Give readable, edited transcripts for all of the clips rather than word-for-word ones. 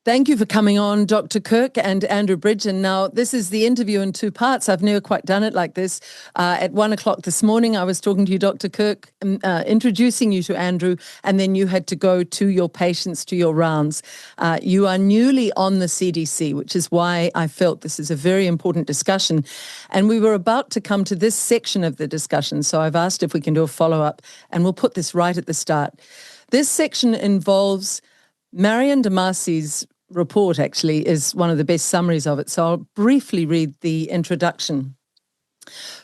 Thank you for coming on, Dr. Kirk and Andrew Bridgen. Now, this is the interview in two parts. I've never quite done it like this. At 1 o'clock this morning, I was talking to you, Dr. Kirk, introducing you to Andrew, and then you had to go to your patients, to your rounds. You are newly on the CDC, which is why I felt this is a very important discussion. And we were about to come to this section of the discussion, so I've asked if we can do a follow-up, and we'll put this right at the start. This section involves Marianne Damasi's report, actually, is one of the best summaries of it. So I'll briefly read the introduction.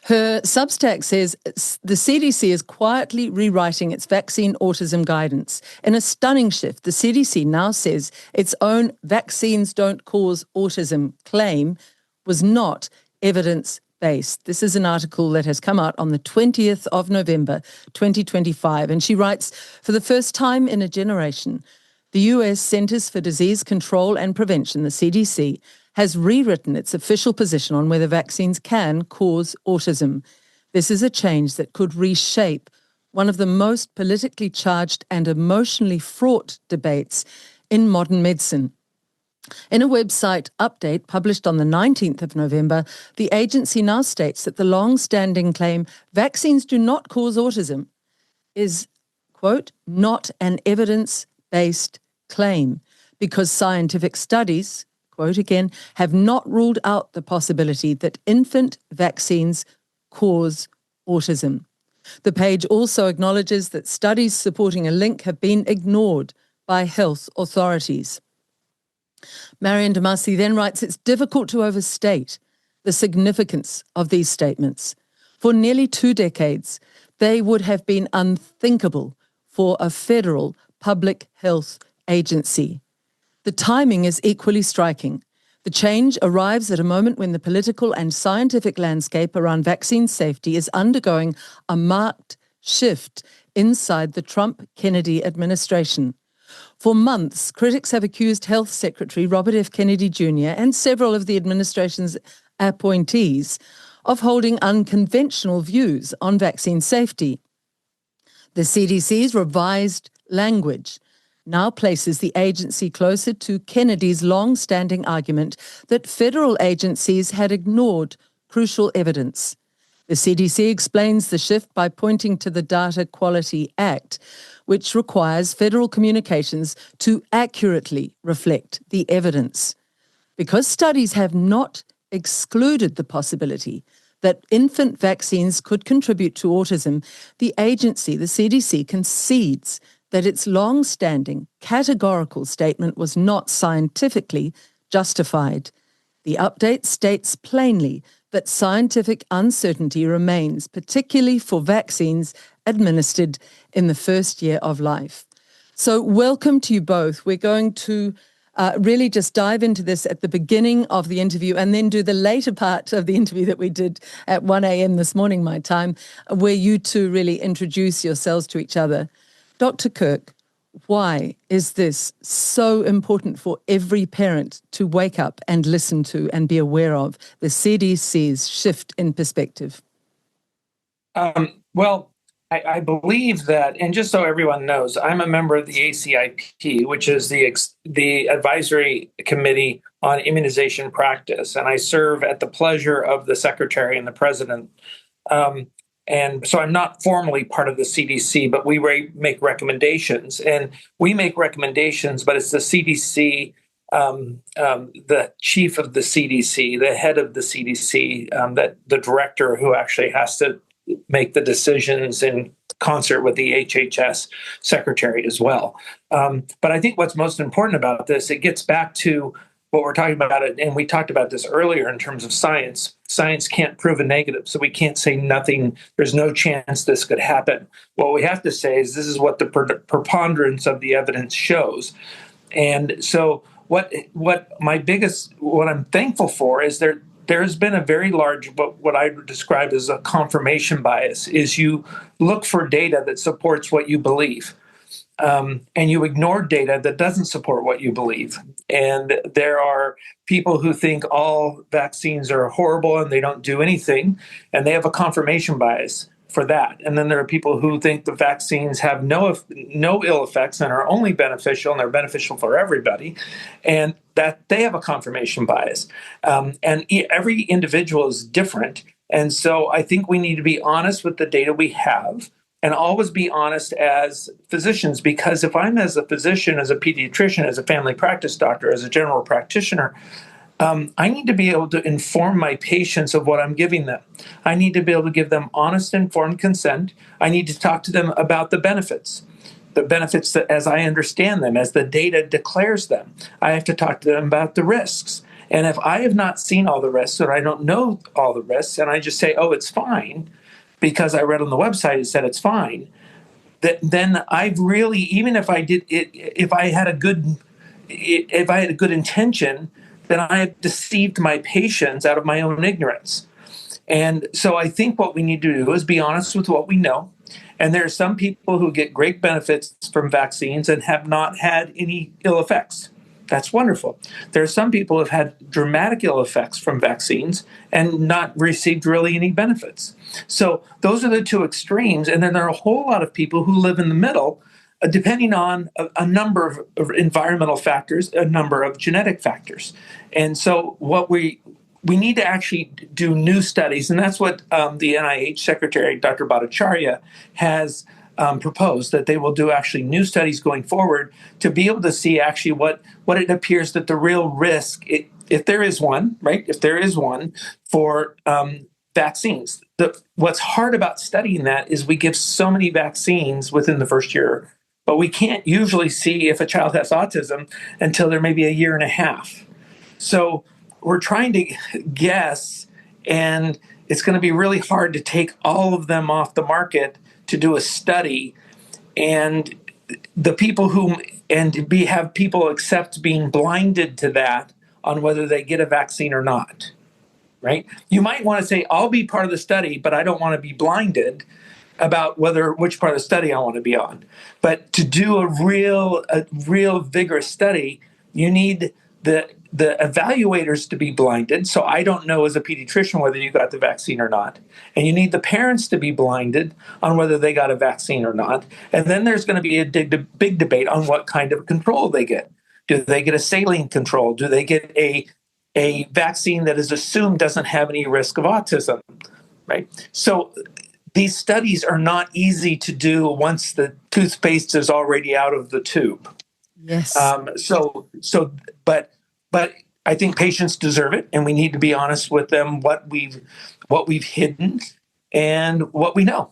Her Substack says the CDC is quietly rewriting its vaccine autism guidance. In a stunning shift, the CDC now says its own vaccines don't cause autism claim was not evidence-based. This is an article that has come out on the 20th of November, 2025. And she writes, for the first time in a generation, the US Centers for Disease Control and Prevention, the CDC, has rewritten its official position on whether vaccines can cause autism. This is a change that could reshape one of the most politically charged and emotionally fraught debates in modern medicine. In a website update published on the 19th of November, the agency now states that the long-standing claim vaccines do not cause autism is, quote, not an evidence-based claim because scientific studies, quote again, have not ruled out the possibility that infant vaccines cause autism. The page also acknowledges that studies supporting a link have been ignored by health authorities. Marianne Damasi then writes, it's difficult to overstate the significance of these statements. For nearly 2 decades, they would have been unthinkable for a federal public health agency. The timing is equally striking. The change arrives at a moment when the political and scientific landscape around vaccine safety is undergoing a marked shift inside the Trump-Kennedy administration. For months, critics have accused Health Secretary Robert F. Kennedy Jr. and several of the administration's appointees of holding unconventional views on vaccine safety. The CDC's revised language now places the agency closer to Kennedy's long-standing argument that federal agencies had ignored crucial evidence. The CDC explains the shift by pointing to the Data Quality Act, which requires federal communications to accurately reflect the evidence. Because studies have not excluded the possibility that infant vaccines could contribute to autism, the agency, the CDC, concedes that its long-standing categorical statement was not scientifically justified. The update states plainly that scientific uncertainty remains, particularly for vaccines administered in the first year of life. So welcome to you both. We're going to really just dive into this at the beginning of the interview and then do the later part of the interview that we did at 1 a.m. this morning, my time, where you two really introduce yourselves to each other. Dr. Kirk, why is this so important for every parent to wake up and listen to and be aware of the CDC's shift in perspective? Well, I believe that, and just so everyone knows, I'm a member of the ACIP, which is the Advisory Committee on Immunization Practice, and I serve at the pleasure of the Secretary and the President. And so I'm not formally part of the CDC, but we make recommendations. And we make recommendations, but it's the CDC, the chief of the CDC, the head of the CDC, that the director who actually has to make the decisions in concert with the HHS secretary as well. But I think what's most important about this, it gets back to what we're talking about, and we talked about this earlier in terms of science. Science can't prove a negative, so we can't say nothing, there's no chance this could happen. What we have to say is this is what the preponderance of the evidence shows. And so what I'm thankful for is there's been a very large, what I would describe as a confirmation bias, is you look for data that supports what you believe. And you ignore data that doesn't support what you believe. And there are people who think all vaccines are horrible and they don't do anything, and they have a confirmation bias. for that. And then there are people who think the vaccines have no ill effects and are only beneficial, and they're beneficial for everybody, and that they have a confirmation bias. Every individual is different. And so I think we need to be honest with the data we have and always be honest as physicians, because if I'm as a physician, as a pediatrician, as a family practice doctor, as a general practitioner, I need to be able to inform my patients of what I'm giving them. I need to be able to give them honest, informed consent. I need to talk to them about the benefits that, as I understand them, as the data declares them. I have to talk to them about the risks. And if I have not seen all the risks, or I don't know all the risks, and I just say, oh, it's fine, because I read on the website it said it's fine, then I've really, even if I did it, if I had a good intention, then I have deceived my patients out of my own ignorance. And so I think what we need to do is be honest with what we know. And there are some people who get great benefits from vaccines and have not had any ill effects. That's wonderful. There are some people who have had dramatic ill effects from vaccines and not received really any benefits. So those are the two extremes. And then there are a whole lot of people who live in the middle, depending on a number of environmental factors, a number of genetic factors. And so what we need to actually do new studies, and that's what the NIH Secretary, Dr. Bhattacharya, has proposed, that they will do actually new studies going forward to be able to see actually what it appears that the real risk, if there is one, right, if there is one for vaccines. What's hard about studying that is we give so many vaccines within the first year, but we can't usually see if a child has autism until they're maybe a year and a half. So we're trying to guess, and it's going to be really hard to take all of them off the market to do a study, and the people have people accept being blinded to that on whether they get a vaccine or not. Right? You might want to say, I'll be part of the study, but I don't want to be blinded about which part of the study I want to be on. But to do a real vigorous study, you need the evaluators to be blinded. So I don't know as a pediatrician whether you got the vaccine or not. And you need the parents to be blinded on whether they got a vaccine or not. And then there's going to be a big debate on what kind of control they get. Do they get a saline control? Do they get a vaccine that is assumed doesn't have any risk of autism, right? So these studies are not easy to do once the toothpaste is already out of the tube. Yes. But I think patients deserve it, and we need to be honest with them what we've hidden and what we know.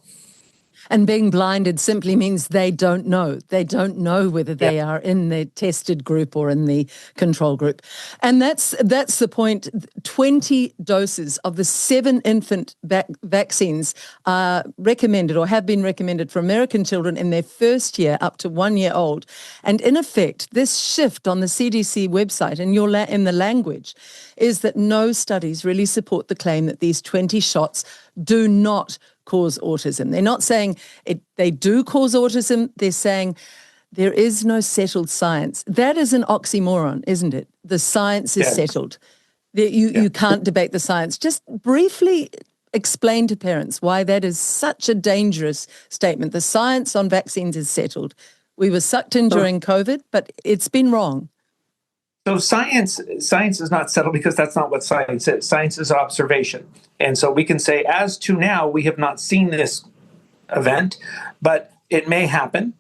And being blinded simply means they don't know. They don't know whether they are in the tested group or in the control group. And that's the point. 20 doses of the 7 infant vaccines are recommended or have been recommended for American children in their first year up to 1 year old. And in effect, this shift on the CDC website and in the language is that no studies really support the claim that these 20 shots do not cause autism. They're not saying they do cause autism. They're saying there is no settled science. That is an oxymoron, isn't it? The science is settled. You can't debate the science. Just briefly explain to parents why that is such a dangerous statement. The science on vaccines is settled. We were sucked in during COVID, but it's been wrong. So science is not settled because that's not what science is. Science is observation. And so we can say, as to now, we have not seen this event, but it may happen.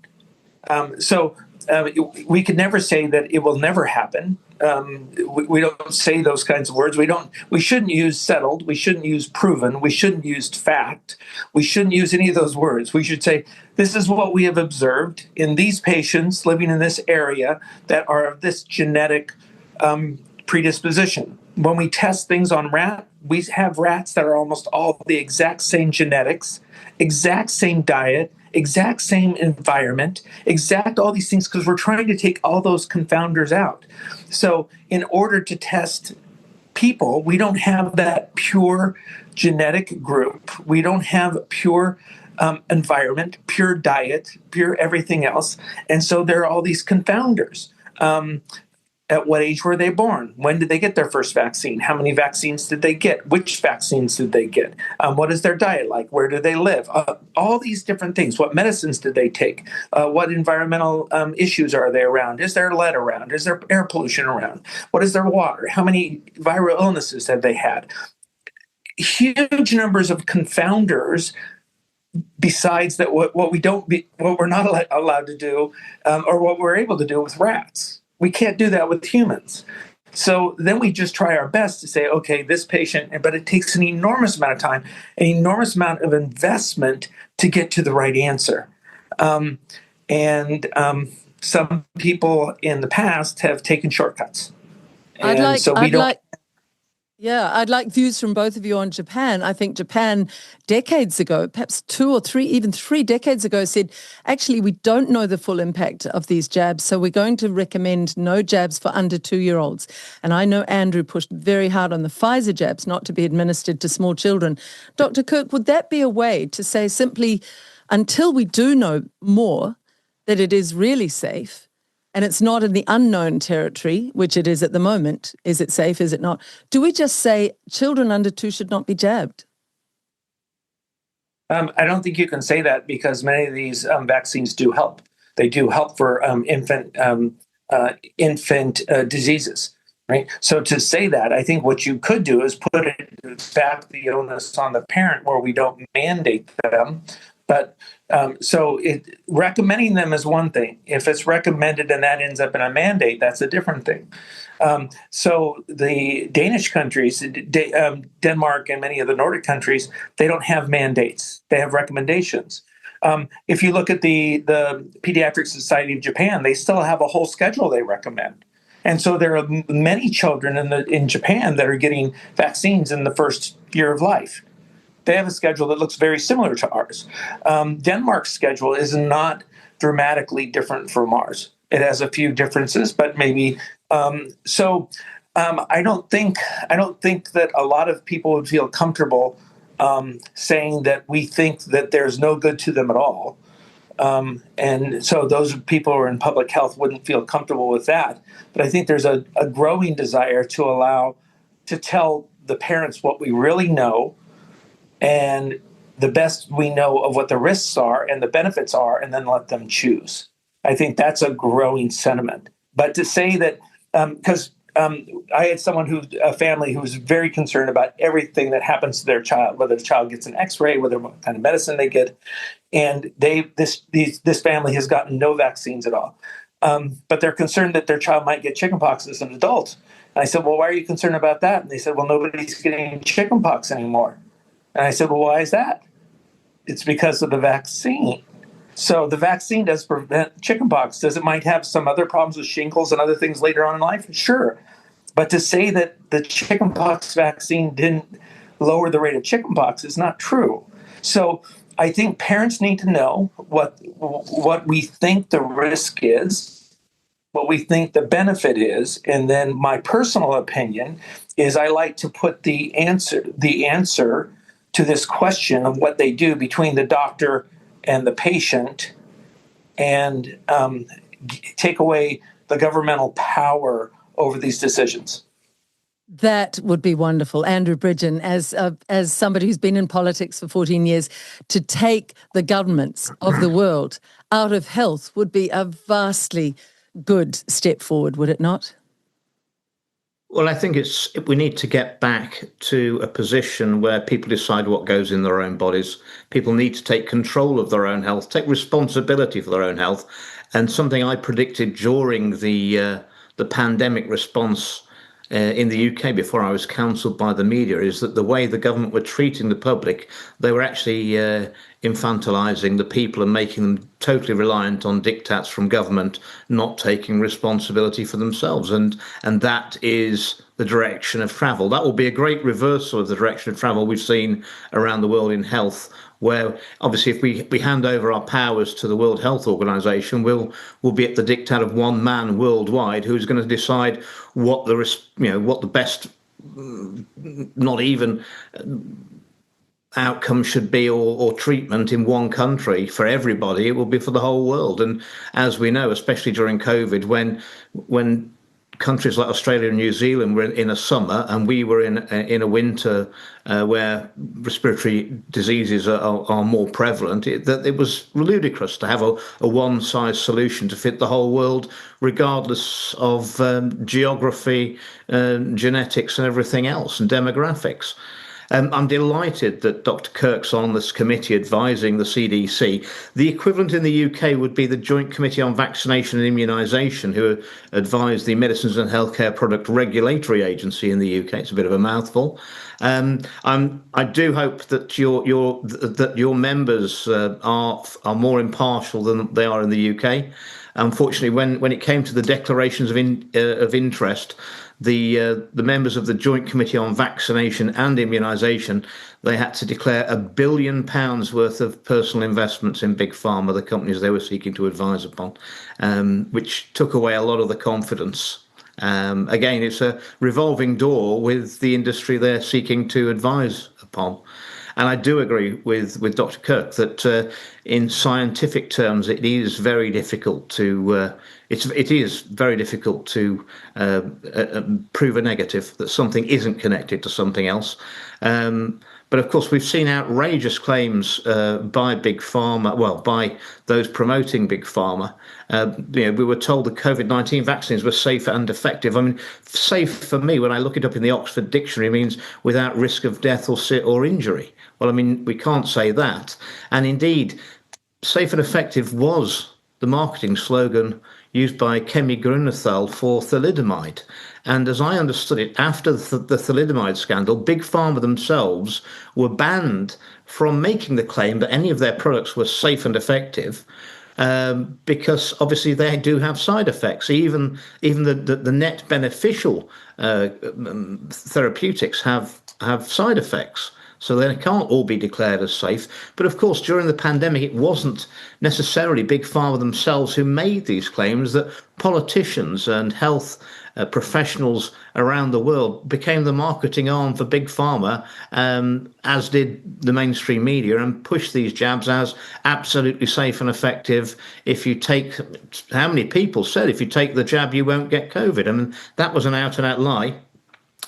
We could never say that it will never happen. We don't say those kinds of words. We shouldn't use settled. We shouldn't use proven. We shouldn't use fact. We shouldn't use any of those words. We should say, this is what we have observed in these patients living in this area that are of this genetic predisposition. When we test things on rat, we have rats that are almost all the exact same genetics, exact same diet, exact same environment, exact all these things, because we're trying to take all those confounders out. So in order to test people, we don't have that pure genetic group. We don't have pure environment, pure diet, pure everything else. And so there are all these confounders. at what age were they born? When did they get their first vaccine? How many vaccines did they get? Which vaccines did they get? What is their diet like? Where do they live? All these different things. What medicines did they take? What environmental issues are they around? Is there lead around? Is there air pollution around? What is their water? How many viral illnesses have they had? Huge numbers of confounders. Besides that, what we're not allowed to do, or what we're able to do with rats, we can't do that with humans. So then we just try our best to say, okay, this patient, but it takes an enormous amount of time, an enormous amount of investment to get to the right answer. And some people in the past have taken shortcuts. I'd like views from both of you on Japan. I think Japan decades ago, perhaps 2 or 3, even 3 decades ago, said, actually, we don't know the full impact of these jabs, so we're going to recommend no jabs for under 2-year-olds. And I know Andrew pushed very hard on the Pfizer jabs not to be administered to small children. Dr. Kirk, would that be a way to say simply, until we do know more, that it is really safe, and it's not in the unknown territory, which it is at the moment? Is it safe? Is it not? Do we just say children under 2 should not be jabbed? I don't think you can say that, because many of these vaccines do help. They do help for infant diseases, right? So to say that, I think what you could do is put it back the onus on the parent, where we don't mandate them. But recommending them is one thing. If it's recommended and that ends up in a mandate, that's a different thing. So the Danish countries, Denmark and many of the Nordic countries, they don't have mandates. They have recommendations. If you look at the Pediatric Society of Japan, they still have a whole schedule they recommend. And so there are many children in Japan that are getting vaccines in the first year of life. They have a schedule that looks very similar to ours. Denmark's schedule is not dramatically different from ours. It has a few differences, but maybe. I don't think that a lot of people would feel comfortable saying that we think that there's no good to them at all. And so those people who are in public health wouldn't feel comfortable with that. But I think there's a growing desire to tell the parents what we really know, and the best we know of what the risks are and the benefits are, and then let them choose. I think that's a growing sentiment. But to say that, because I had a family who was very concerned about everything that happens to their child, whether the child gets an X-ray, what kind of medicine they get, and this family has gotten no vaccines at all. But they're concerned that their child might get chickenpox as an adult. And I said, well, why are you concerned about that? And they said, well, nobody's getting chickenpox anymore. And I said, well, why is that? It's because of the vaccine. So the vaccine does prevent chickenpox. Does it might have some other problems with shingles and other things later on in life? Sure. But to say that the chickenpox vaccine didn't lower the rate of chickenpox is not true. So I think parents need to know what we think the risk is, what we think the benefit is. And then my personal opinion is I like to put the answer to this question of what they do between the doctor and the patient, and take away the governmental power over these decisions. That would be wonderful. Andrew Bridgen, as somebody who's been in politics for 14 years, to take the governments of the world out of health would be a vastly good step forward, would it not? Well, I think we need to get back to a position where people decide what goes in their own bodies. People need to take control of their own health, take responsibility for their own health. And something I predicted during the pandemic response in the UK before I was counselled by the media is that the way the government were treating the public, they were actually infantilizing the people and making them totally reliant on diktats from government, not taking responsibility for themselves. And that is the direction of travel. That will be a great reversal of the direction of travel we've seen around the world in health, where obviously if we hand over our powers to the World Health Organization, we'll be at the diktat of one man worldwide who's going to decide what the best, not even outcome should be or treatment in one country for everybody. It will be for the whole world. And as we know, especially during COVID, when countries like Australia and New Zealand were in a summer, and we were in a winter where respiratory diseases are more prevalent, that it was ludicrous to have a one-size solution to fit the whole world, regardless of geography, genetics, and everything else, and demographics. I'm delighted that Dr. Kirk's on this committee advising the CDC. The equivalent in the UK would be the Joint Committee on Vaccination and Immunisation, who advise the Medicines and Healthcare Product Regulatory Agency in the UK. It's a bit of a mouthful. I do hope that your members are more impartial than they are in the UK. Unfortunately, when it came to the declarations of interest, the members of the Joint Committee on Vaccination and Immunisation, they had to declare £1 billion worth of personal investments in Big Pharma, the companies they were seeking to advise upon, which took away a lot of the confidence. Again, it's a revolving door with the industry they're seeking to advise upon. And I do agree with Dr. Kirk that in scientific terms, it is very difficult to prove a negative, that something isn't connected to something else. But of course, we've seen outrageous claims by Big Pharma, by those promoting Big Pharma. We were told the COVID-19 vaccines were safe and effective. I mean, safe for me, when I look it up in the Oxford Dictionary, means without risk of death or injury. Well, I mean, we can't say that. And indeed, safe and effective was the marketing slogan used by Kemi Grunethal for thalidomide. And as I understood it, after the thalidomide scandal, Big Pharma themselves were banned from making the claim that any of their products were safe and effective, because obviously they do have side effects. Even the net beneficial therapeutics have side effects. So they can't all be declared as safe. But of course, during the pandemic, it wasn't necessarily Big Pharma themselves who made these claims. That politicians and health professionals around the world became the marketing arm for Big Pharma, as did the mainstream media, and pushed these jabs as absolutely safe and effective. If you take, how many people said if you take the jab, you won't get COVID? I mean, that was an out-and-out lie.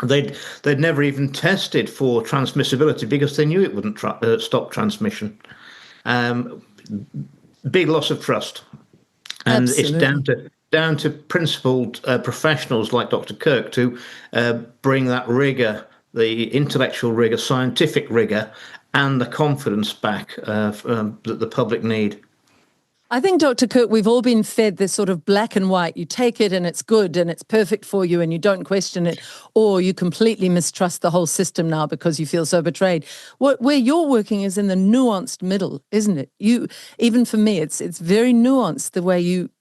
They'd never even tested for transmissibility because they knew it wouldn't stop transmission. Big loss of trust, and Absolutely. it's down to principled professionals like Dr. Kirk to bring that rigor, the intellectual rigor, scientific rigor, and the confidence back that the public need. I think, Dr. Kirk, we've all been fed this sort of black and white. You take it and it's good and it's perfect for you and you don't question it, or you completely mistrust the whole system now because you feel so betrayed. Where you're working is in the nuanced middle, isn't it? Even for me, it's very nuanced the way you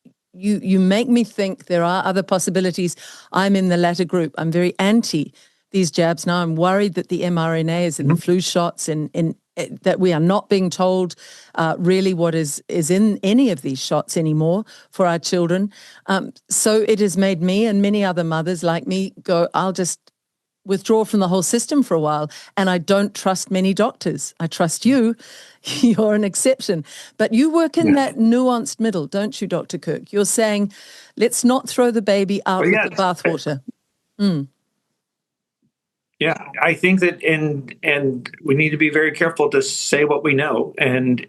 make me think there are other possibilities. I'm in the latter group. I'm very anti these jabs now. I'm worried that the mRNA is in the flu shots, in that we are not being told really what is in any of these shots anymore for our children. So it has made me and many other mothers like me go, I'll just withdraw from the whole system for a while. And I don't trust many doctors. I trust you. You're an exception. But you work in that nuanced middle, don't you, Dr. Kirk? You're saying, let's not throw the baby out with the bathwater. Yeah, I think that, and we need to be very careful to say what we know. And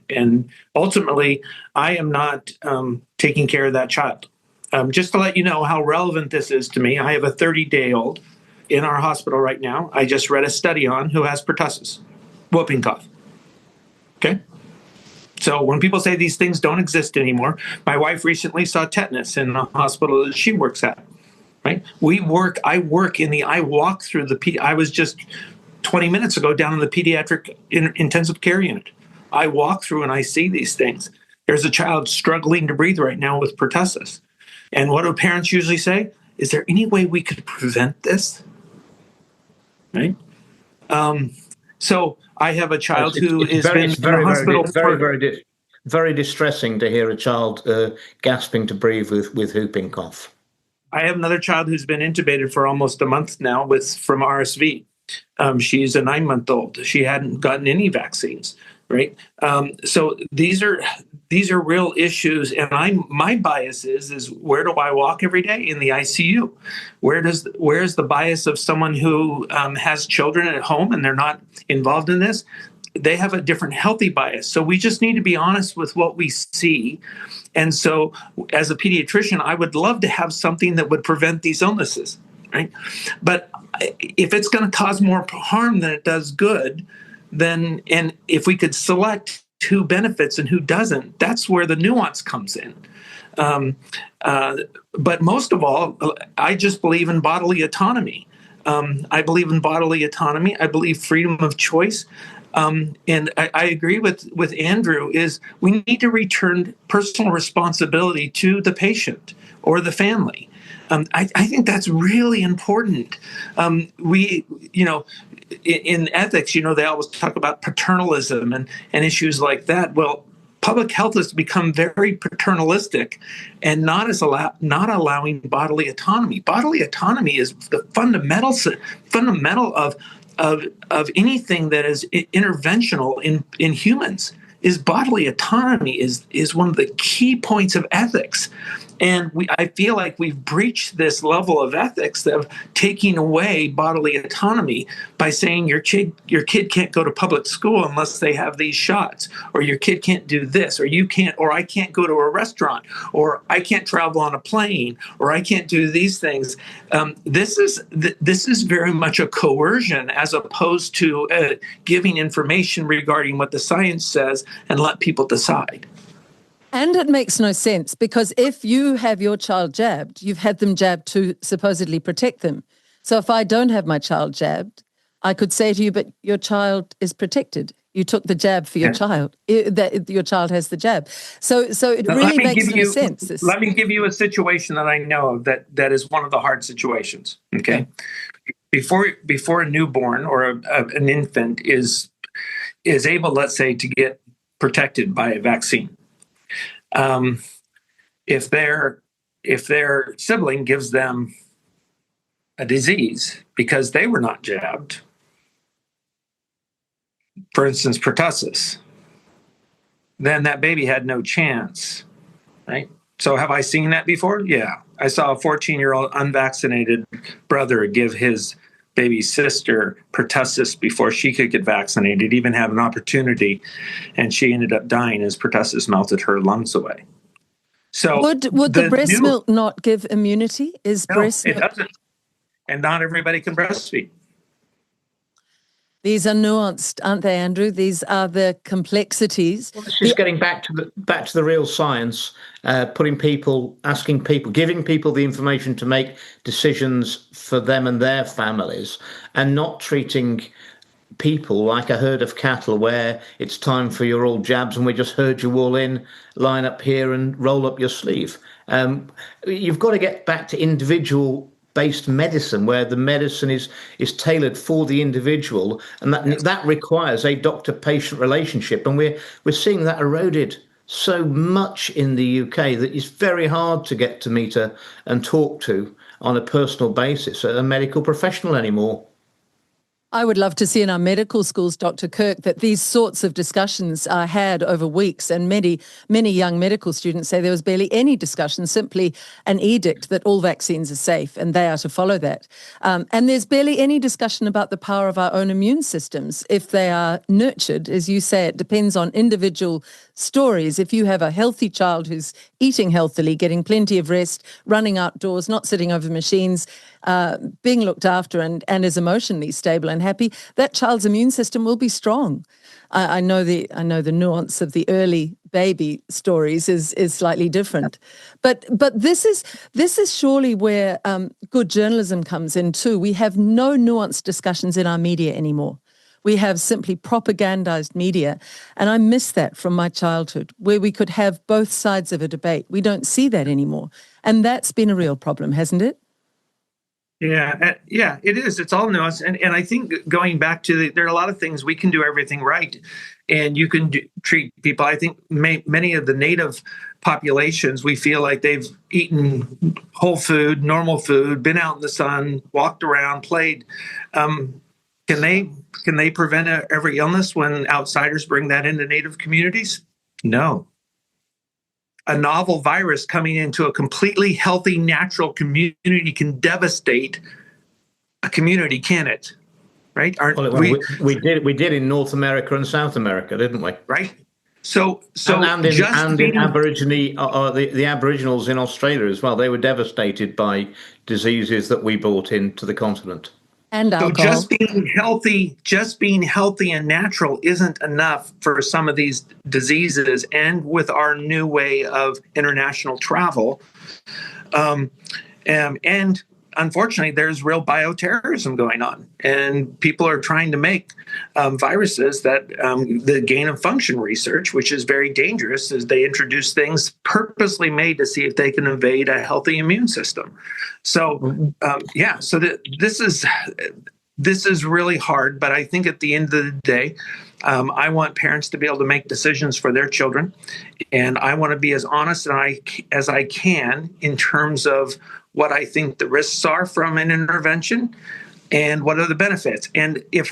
ultimately, I am not taking care of that child. Just to let you know how relevant this is to me, I have a 30-day-old in our hospital right now. I just read a study on who has pertussis, whooping cough. Okay? So when people say these things don't exist anymore, my wife recently saw tetanus in the hospital that she works at. Right? I walk through I was just 20 minutes ago down in the pediatric intensive care unit. I walk through and I see these things. There's a child struggling to breathe right now with pertussis. And what do parents usually say? Is there any way we could prevent this? Right? So I have a child who has been in the hospital. Very distressing to hear a child gasping to breathe with whooping cough. I have another child who's been intubated for almost a month now from RSV. She's a 9-month-old. She hadn't gotten any vaccines. right? So these are real issues, and my bias is where do I walk every day? In the ICU. Where's the bias of someone who has children at home and they're not involved in this? They have a different healthy bias. So we just need to be honest with what we see. And so as a pediatrician, I would love to have something that would prevent these illnesses, right? But if it's going to cause more harm than it does good, then, and if we could select who benefits and who doesn't, that's where the nuance comes in. But most of all, I just believe in bodily autonomy. I believe in bodily autonomy. I believe freedom of choice. And I agree with Andrew, is we need to return personal responsibility to the patient or the family. I think that's really important. In ethics, they always talk about paternalism and issues like that. Well, public health has become very paternalistic and not allowing bodily autonomy. Bodily autonomy is the fundamental of anything that is interventional in humans. Is bodily autonomy is one of the key points of ethics. And I feel like we've breached this level of ethics of taking away bodily autonomy by saying your kid can't go to public school unless they have these shots, or your kid can't do this, or you can't, or I can't go to a restaurant, or I can't travel on a plane, or I can't do these things. This is very much a coercion as opposed to giving information regarding what the science says and let people decide. And it makes no sense, because if you have your child jabbed, you've had them jabbed to supposedly protect them. So if I don't have my child jabbed, I could say to you, but your child is protected. You took the jab for your child. That your child has the jab. So it really makes no sense. Let me give you a situation that I know of that is one of the hard situations. Okay, before a newborn or an infant is able, let's say, to get protected by a vaccine. If their sibling gives them a disease because they were not jabbed, for instance, pertussis, then that baby had no chance, right? So have I seen that before? Yeah. I saw a 14-year-old unvaccinated brother give his baby sister pertussis before she could get vaccinated, even have an opportunity, and she ended up dying as pertussis melted her lungs away. So would the breast milk not give immunity? No, it doesn't. And not everybody can breastfeed. These are nuanced, aren't they, Andrew? These are the complexities. Well, it's just getting back to the real science, asking people, giving people the information to make decisions for them and their families, and not treating people like a herd of cattle where it's time for your all jabs and we just herd you all in, line up here and roll up your sleeve. You've got to get back to individual-based medicine, where the medicine is tailored for the individual, and that requires a doctor-patient relationship. And we're seeing that eroded so much in the UK that it's very hard to get to meet and talk to on a personal basis a medical professional anymore. I would love to see in our medical schools, Dr. Kirk, that these sorts of discussions are had over weeks, and many young medical students say there was barely any discussion, simply an edict that all vaccines are safe and they are to follow that. And there's barely any discussion about the power of our own immune systems if they are nurtured. As you say, it depends on individual stories. If you have a healthy child who's eating healthily, getting plenty of rest, running outdoors, not sitting over machines, being looked after and is emotionally stable and happy, that child's immune system will be strong. I know the nuance of the early baby stories is slightly different, but this is surely where good journalism comes in too. We have no nuanced discussions in our media anymore. We have simply propagandized media, and I miss that from my childhood, where we could have both sides of a debate. We don't see that anymore, and that's been a real problem, hasn't it? Yeah, it is. It's all nuance. And I think going back to there are a lot of things we can do everything right. And you can treat people. I think many of the native populations, we feel like they've eaten whole food, normal food, been out in the sun, walked around, played. Can they prevent every illness when outsiders bring that into native communities? No. A novel virus coming into a completely healthy, natural community can devastate a community, can it? Right? We did in North America and South America, didn't we? Right. So and in Aborigine, the Aboriginals in Australia as well. They were devastated by diseases that we brought into the continent. And alcohol. So just being healthy and natural isn't enough for some of these diseases. And with our new way of international travel, and unfortunately, there's real bioterrorism going on, and people are trying to make viruses that the gain of function research, which is very dangerous, is they introduce things purposely made to see if they can invade a healthy immune system. So, this is really hard. But I think at the end of the day, I want parents to be able to make decisions for their children, and I want to be as honest as I can in terms of what I think the risks are from an intervention and what are the benefits. And if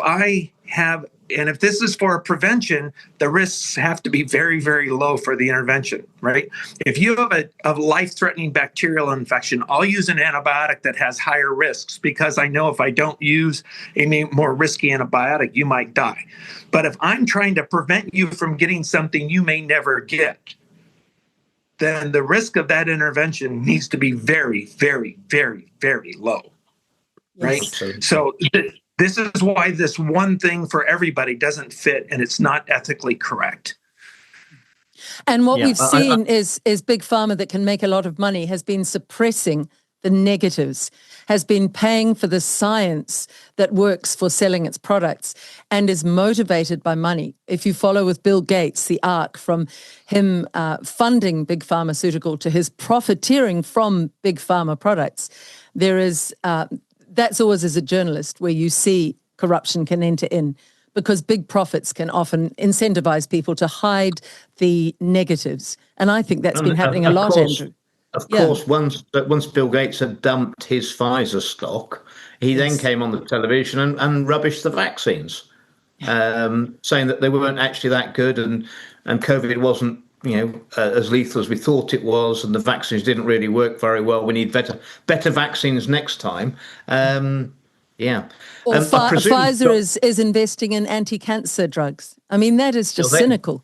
this is for prevention, the risks have to be very, very low for the intervention, right? If you have a life-threatening bacterial infection, I'll use an antibiotic that has higher risks because I know if I don't use a more risky antibiotic, you might die. But if I'm trying to prevent you from getting something you may never get, then the risk of that intervention needs to be very, very, very, very low, right? Yes. So this is why this one thing for everybody doesn't fit, and it's not ethically correct. And what we've seen is Big Pharma, that can make a lot of money, has been suppressing the negatives, has been paying for the science that works for selling its products, and is motivated by money. If you follow with Bill Gates, the arc from him funding Big Pharmaceutical to his profiteering from Big Pharma products, there is, that's always as a journalist where you see corruption can enter in, because big profits can often incentivize people to hide the negatives. And I think that's been happening a lot, Andrew. Of course, once Bill Gates had dumped his Pfizer stock, he then came on the television and rubbished the vaccines, saying that they weren't actually that good, and COVID wasn't as lethal as we thought it was, and the vaccines didn't really work very well. We need better vaccines next time. Or Pfizer is investing in anti-cancer drugs. I mean, that is just cynical.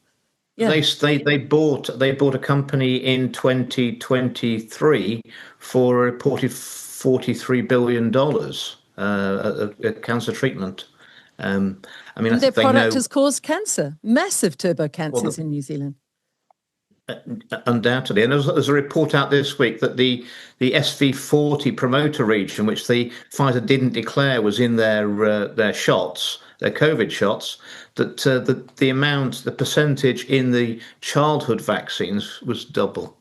Yeah. They bought a company in 2023 for a reported $43 billion at cancer treatment. I mean, and their product has caused cancer, massive turbo cancers in New Zealand. Undoubtedly, and there's a report out this week that the SV40 promoter region, which the Pfizer didn't declare was in their shots, their COVID shots, that the percentage in the childhood vaccines was double,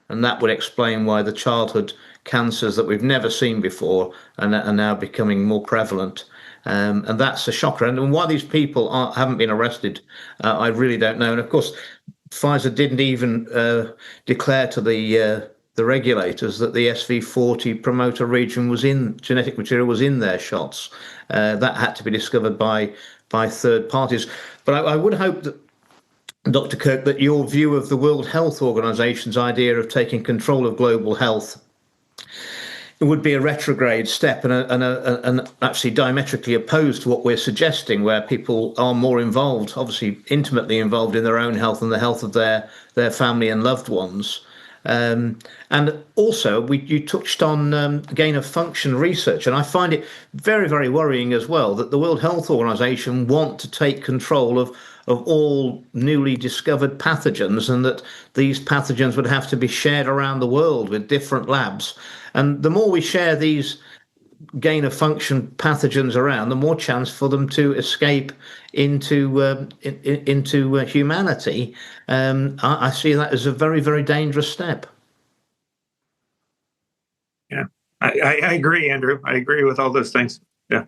and that would explain why the childhood cancers that we've never seen before are now becoming more prevalent. And that's a shocker. And why these people haven't been arrested, I really don't know. And of course, Pfizer didn't even declare to the regulators that the SV40 promoter region genetic material was in their shots. That had to be discovered by third parties. But I would hope that, Dr. Kirk, that your view of the World Health Organization's idea of taking control of global health would be a retrograde step and actually diametrically opposed to what we're suggesting, where people are more involved, obviously intimately involved in their own health and the health of their family and loved ones. And also, you touched on gain of function research, and I find it very, very worrying as well that the World Health Organization want to take control of all newly discovered pathogens, and that these pathogens would have to be shared around the world with different labs. And the more we share these gain of function pathogens around, the more chance for them to escape into humanity. I see that as a very, very dangerous step. Yeah, I agree, Andrew. I agree with all those things. Yeah.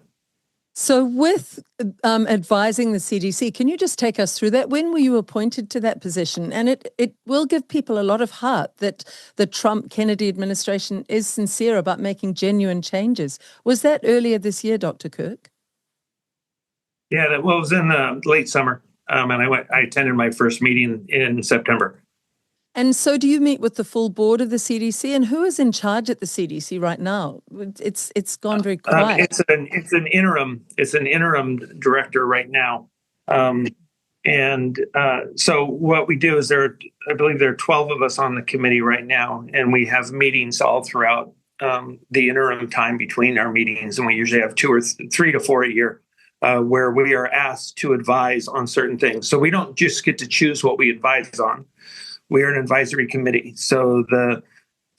So with advising the CDC, can you just take us through that? When were you appointed to that position? And it will give people a lot of heart that the Trump-Kennedy administration is sincere about making genuine changes. Was that earlier this year, Dr. Kirk? Yeah, that was in the late summer, and I attended my first meeting in September. And so do you meet with the full board of the CDC, and who is in charge at the CDC right now? It's gone very quiet. It's an interim director right now. So what we do is I believe there are 12 of us on the committee right now, and we have meetings all throughout the interim time between our meetings, and we usually have 2 or 3 to 4 a year, where we are asked to advise on certain things. So we don't just get to choose what we advise on. We are an advisory committee. So the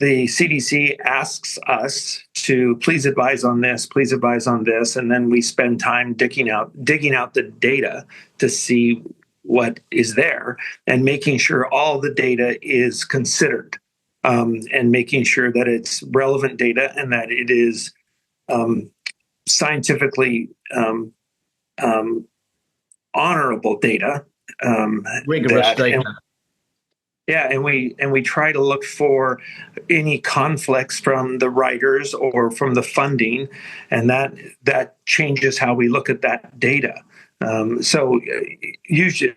CDC asks us to please advise on this, and then we spend time digging out the data to see what is there and making sure all the data is considered, and making sure that it's relevant data and that it is scientifically honorable data. Rigorous data. Yeah, and we try to look for any conflicts from the writers or from the funding, and that changes how we look at that data. So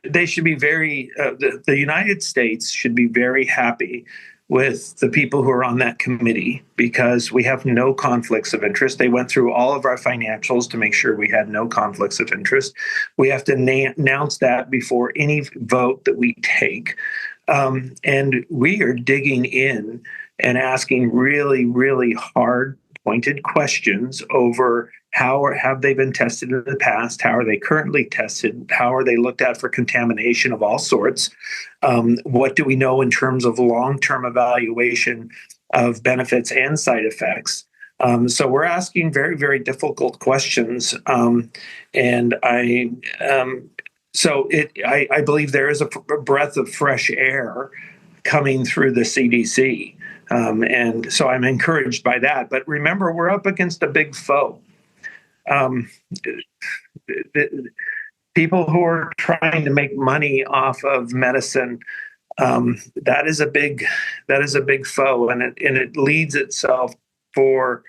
they should be the United States should be very happy with the people who are on that committee, because we have no conflicts of interest. They went through all of our financials to make sure we had no conflicts of interest. We have to announce that before any vote that we take. And we are digging in and asking really, really hard, pointed questions over have they been tested in the past? How are they currently tested? How are they looked at for contamination of all sorts? What do we know in terms of long-term evaluation of benefits and side effects? So we're asking very, very difficult questions. And I believe there is a breath of fresh air coming through the CDC. And so I'm encouraged by that. But remember, we're up against a big foe. People who are trying to make money off of medicine, that is a big foe, and it leads itself for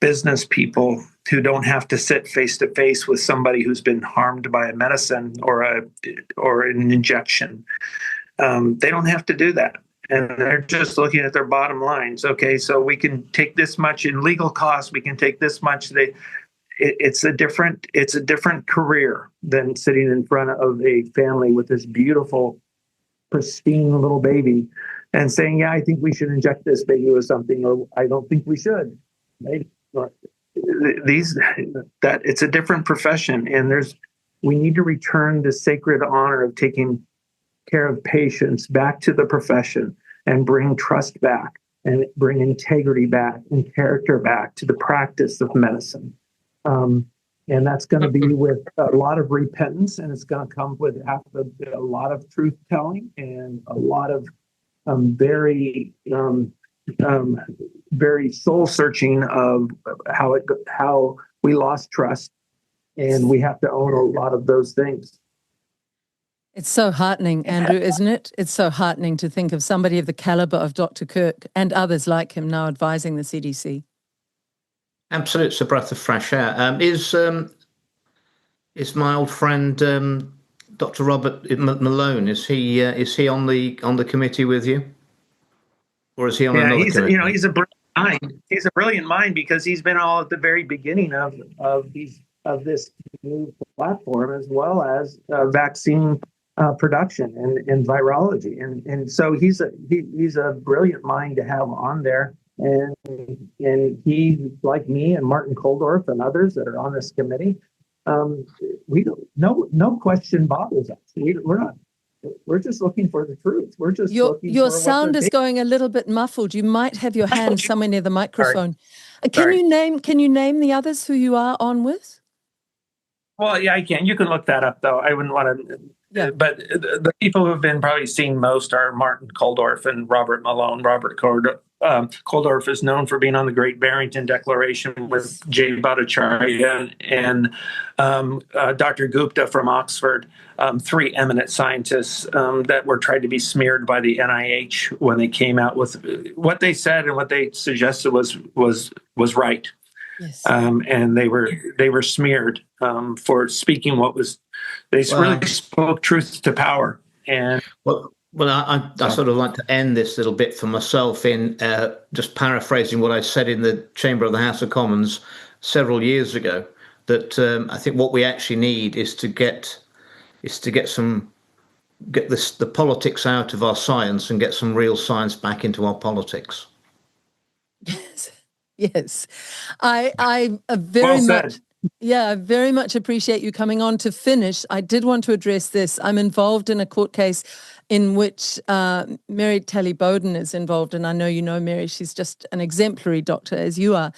business people who don't have to sit face to face with somebody who's been harmed by a medicine or an injection. They don't have to do that. And they're just looking at their bottom lines. Okay, so we can take this much in legal costs. We can take this much. It's a different career than sitting in front of a family with this beautiful, pristine little baby and saying, "Yeah, I think we should inject this baby with something," or "I don't think we should." Right? It's a different profession, and we need to return the sacred honor of taking care of patients back to the profession and bring trust back and bring integrity back and character back to the practice of medicine. And that's going to be with a lot of repentance, and it's going to come with a lot of truth telling and a lot of very soul searching of how we lost trust, and we have to own a lot of those things. It's so heartening, Andrew, isn't it? It's so heartening to think of somebody of the caliber of Dr. Kirk and others like him now advising the CDC. Absolutely, it's a breath of fresh air. Is my old friend Dr. Robert Malone? Is he on the committee with you, or is he on another committee? He's a brilliant mind. He's a brilliant mind because he's been all at the very beginning of this new platform, as well as vaccine production and virology, and so he's a brilliant mind to have on there. And he, like me and Martin Koldorf and others that are on this committee, we don't, no question bothers us. We're just looking for the truth. We're just your sound is going a little bit muffled. You might have your hand somewhere near the microphone. Can you name the others who you are on with? Well, yeah, I can. You can look that up, though. I wouldn't want to. Yeah. But the people who have been probably seen most are Martin Koldorf and Robert Malone. Robert Koldorf is known for being on the Great Barrington Declaration with Jay Bhattacharya and Dr. Gupta from Oxford, 3 eminent scientists that were tried to be smeared by the NIH when they came out with what they said, and what they suggested was right. Yes. And they were smeared for speaking what was. They really spoke truth to power. And I sort of like to end this little bit for myself in just paraphrasing what I said in the chamber of the House of Commons several years ago. That I think what we actually need is to get the politics out of our science and get some real science back into our politics. Yes. Yes. I very well said. much. Yeah, I very much appreciate you coming on. To finish, I did want to address this. I'm involved in a court case in which Mary Talley Bowden is involved, and I know you know Mary. She's just an exemplary doctor, as you are,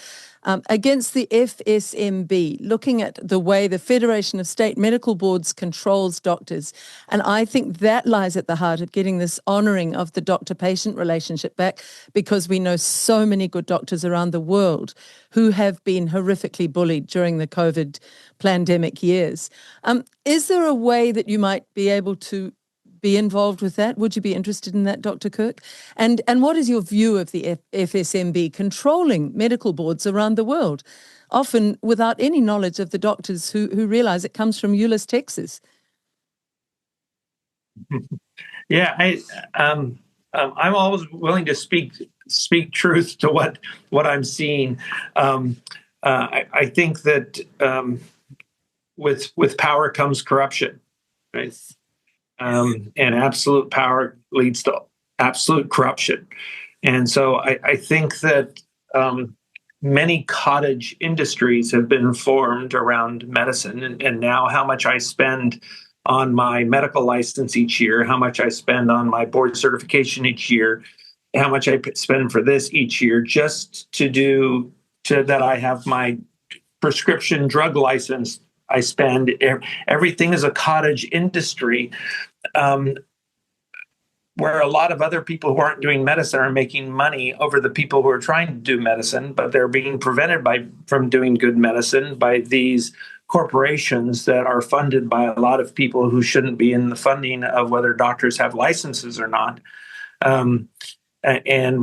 against the FSMB, looking at the way the Federation of State Medical Boards controls doctors. And I think that lies at the heart of getting this honouring of the doctor-patient relationship back, because we know so many good doctors around the world who have been horrifically bullied during the COVID pandemic years. Is there a way that you might be able to be involved with that? Would you be interested in that, Dr. Kirk? And what is your view of the FSMB controlling medical boards around the world, often without any knowledge of the doctors who realize it comes from Euless, Texas? Yeah, I'm always willing to speak truth to what I'm seeing. I think that with power comes corruption, right? And absolute power leads to absolute corruption. And so I think that many cottage industries have been formed around medicine, and now how much I spend on my medical license each year, how much I spend on my board certification each year, how much I spend for this each year, just to that I have my prescription drug license. I spend everything is a cottage industry, where a lot of other people who aren't doing medicine are making money over the people who are trying to do medicine, but they're being prevented from doing good medicine by these corporations that are funded by a lot of people who shouldn't be in the funding of whether doctors have licenses or not. And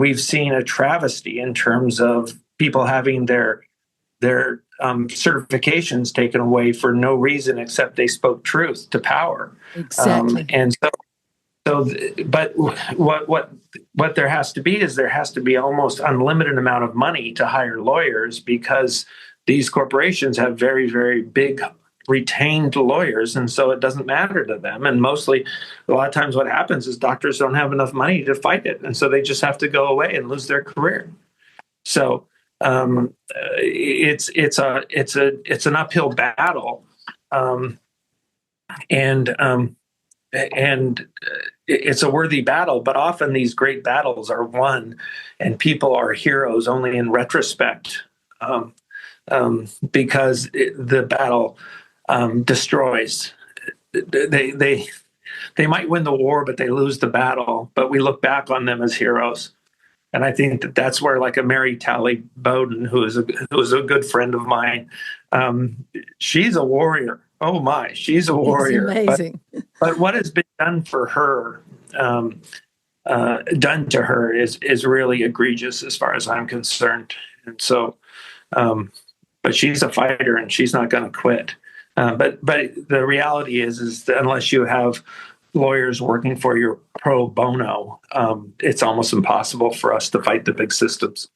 we've seen a travesty in terms of people having their certifications taken away for no reason except they spoke truth to power. Exactly. And but what there has to be is there has to be almost unlimited amount of money to hire lawyers, because these corporations have very, very big retained lawyers, and so it doesn't matter to them. And mostly, a lot of times, what happens is doctors don't have enough money to fight it, and so they just have to go away and lose their career. So it's an uphill battle, and it's a worthy battle. But often these great battles are won, and people are heroes only in retrospect, because the battle destroys. They might win the war, but they lose the battle. But we look back on them as heroes. And I think that that's where, like a Mary Talley Bowden, who is a good friend of mine, she's a warrior. Oh my, she's a warrior. It's amazing. But what has been done for her, done to her, is really egregious as far as I'm concerned. And so, but she's a fighter and she's not going to quit. But the reality is that unless you have lawyers working for you pro bono, it's almost impossible for us to fight the big systems.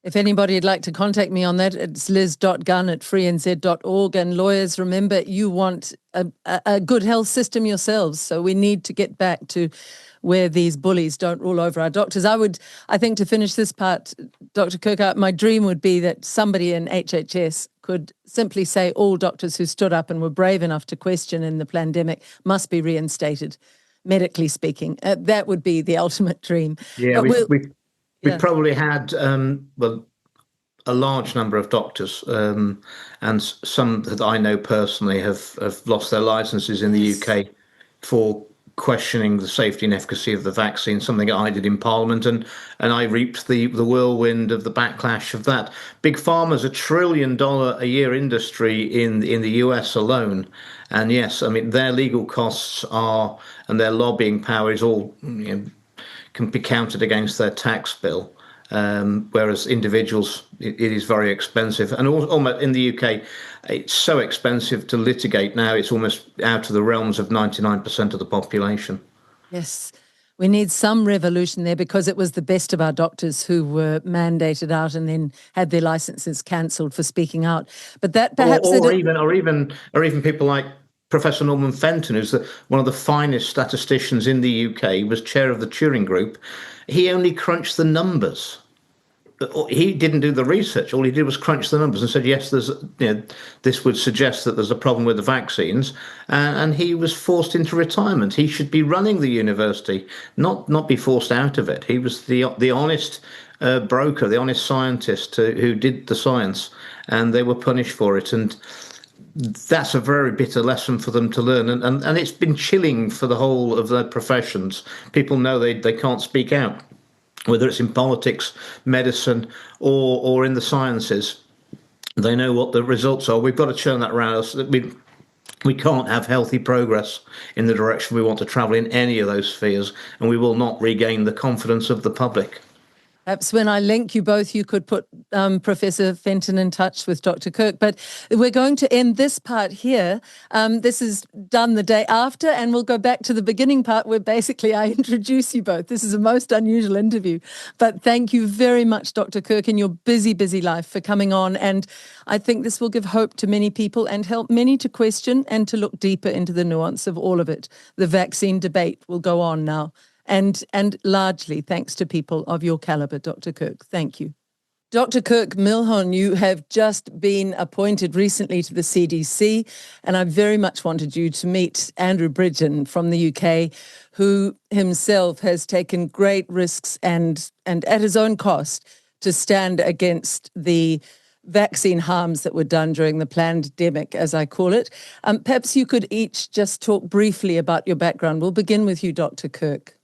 If anybody would like to contact me on that, it's liz.gunn@freenz.org. And lawyers, remember, you want a good health system yourselves. So we need to get back to where these bullies don't rule over our doctors. I think to finish this part, Dr. Kirk, my dream would be that somebody in HHS could simply say all doctors who stood up and were brave enough to question in the pandemic must be reinstated, medically speaking. That would be the ultimate dream. Yeah, we probably had a large number of doctors, and some that I know personally have lost their licenses in the UK for questioning the safety and efficacy of the vaccine, something I did in Parliament, and I reaped the whirlwind of the backlash of that. Big Pharma's $1 trillion a year industry in the US alone. And yes, I mean, their legal costs and their lobbying power is all, can be counted against their tax bill. whereas individuals, it is very expensive. And almost in the UK, it's so expensive to litigate now, it's almost out of the realms of 99% of the population. Yes. We need some revolution there, because it was the best of our doctors who were mandated out and then had their licenses cancelled for speaking out. But that perhaps or even people like Professor Norman Fenton, who's one of the finest statisticians in the UK, was chair of the Turing Group. He only crunched the numbers. He didn't do the research. All he did was crunch the numbers and said, yes, this would suggest that there's a problem with the vaccines. And he was forced into retirement. He should be running the university, not be forced out of it. He was the honest broker, the honest scientist who did the science, and they were punished for it. And that's a very bitter lesson for them to learn. And it's been chilling for the whole of their professions. People know they can't speak out, whether it's in politics, medicine, or in the sciences. They know what the results are. We've got to turn that around. We can't have healthy progress in the direction we want to travel in any of those spheres, and we will not regain the confidence of the public. Perhaps when I link you both, you could put Professor Fenton in touch with Dr. Kirk. But we're going to end this part here. This is done the day after, and we'll go back to the beginning part where basically I introduce you both. This is a most unusual interview. But thank you very much, Dr. Kirk, in your busy, busy life for coming on. And I think this will give hope to many people and help many to question and to look deeper into the nuance of all of it. The vaccine debate will go on now. And largely thanks to people of your caliber, Dr. Kirk. Thank you. Dr. Kirk Milhoan, you have just been appointed recently to the CDC, and I very much wanted you to meet Andrew Bridgen from the UK, who himself has taken great risks and at his own cost to stand against the vaccine harms that were done during the pandemic, as I call it. Perhaps you could each just talk briefly about your background. We'll begin with you, Dr. Kirk.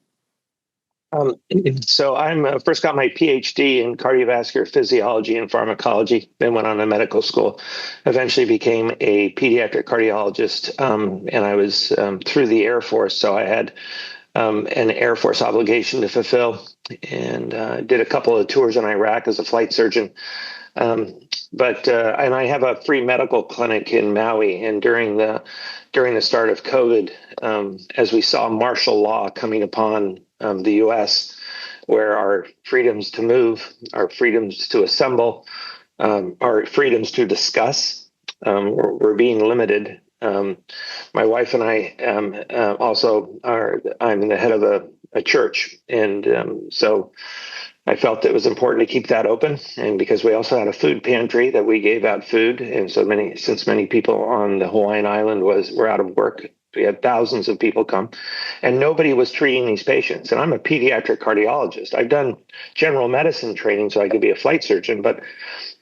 So I'm first got my PhD in cardiovascular physiology and pharmacology, then went on to medical school, eventually became a pediatric cardiologist, and I was through the Air Force, so I had an Air Force obligation to fulfill, and did a couple of tours in Iraq as a flight surgeon. And I have a free medical clinic in Maui, and during the start of COVID, as we saw martial law coming upon the U.S., where our freedoms to move, our freedoms to assemble, our freedoms to discuss were being limited. My wife and I also I'm the head of a church, and so I felt it was important to keep that open, and because we also had a food pantry that we gave out food, and since many people on the Hawaiian island were out of work, we had thousands of people come, and nobody was treating these patients. And I'm a pediatric cardiologist. I've done general medicine training so I could be a flight surgeon, but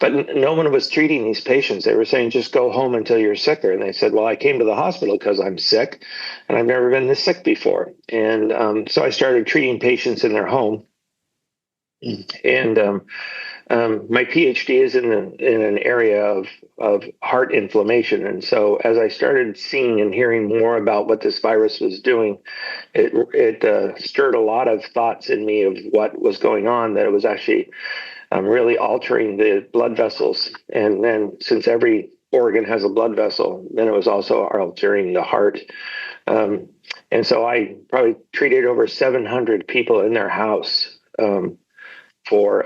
no one was treating these patients. They were saying, just go home until you're sicker. And they said, well, I came to the hospital because I'm sick, and I've never been this sick before. And so I started treating patients in their home. And my PhD is in an area of heart inflammation. And so as I started seeing and hearing more about what this virus was doing, it stirred a lot of thoughts in me of what was going on, that it was actually really altering the blood vessels. And then since every organ has a blood vessel, then it was also altering the heart. And so I probably treated over 700 people in their house for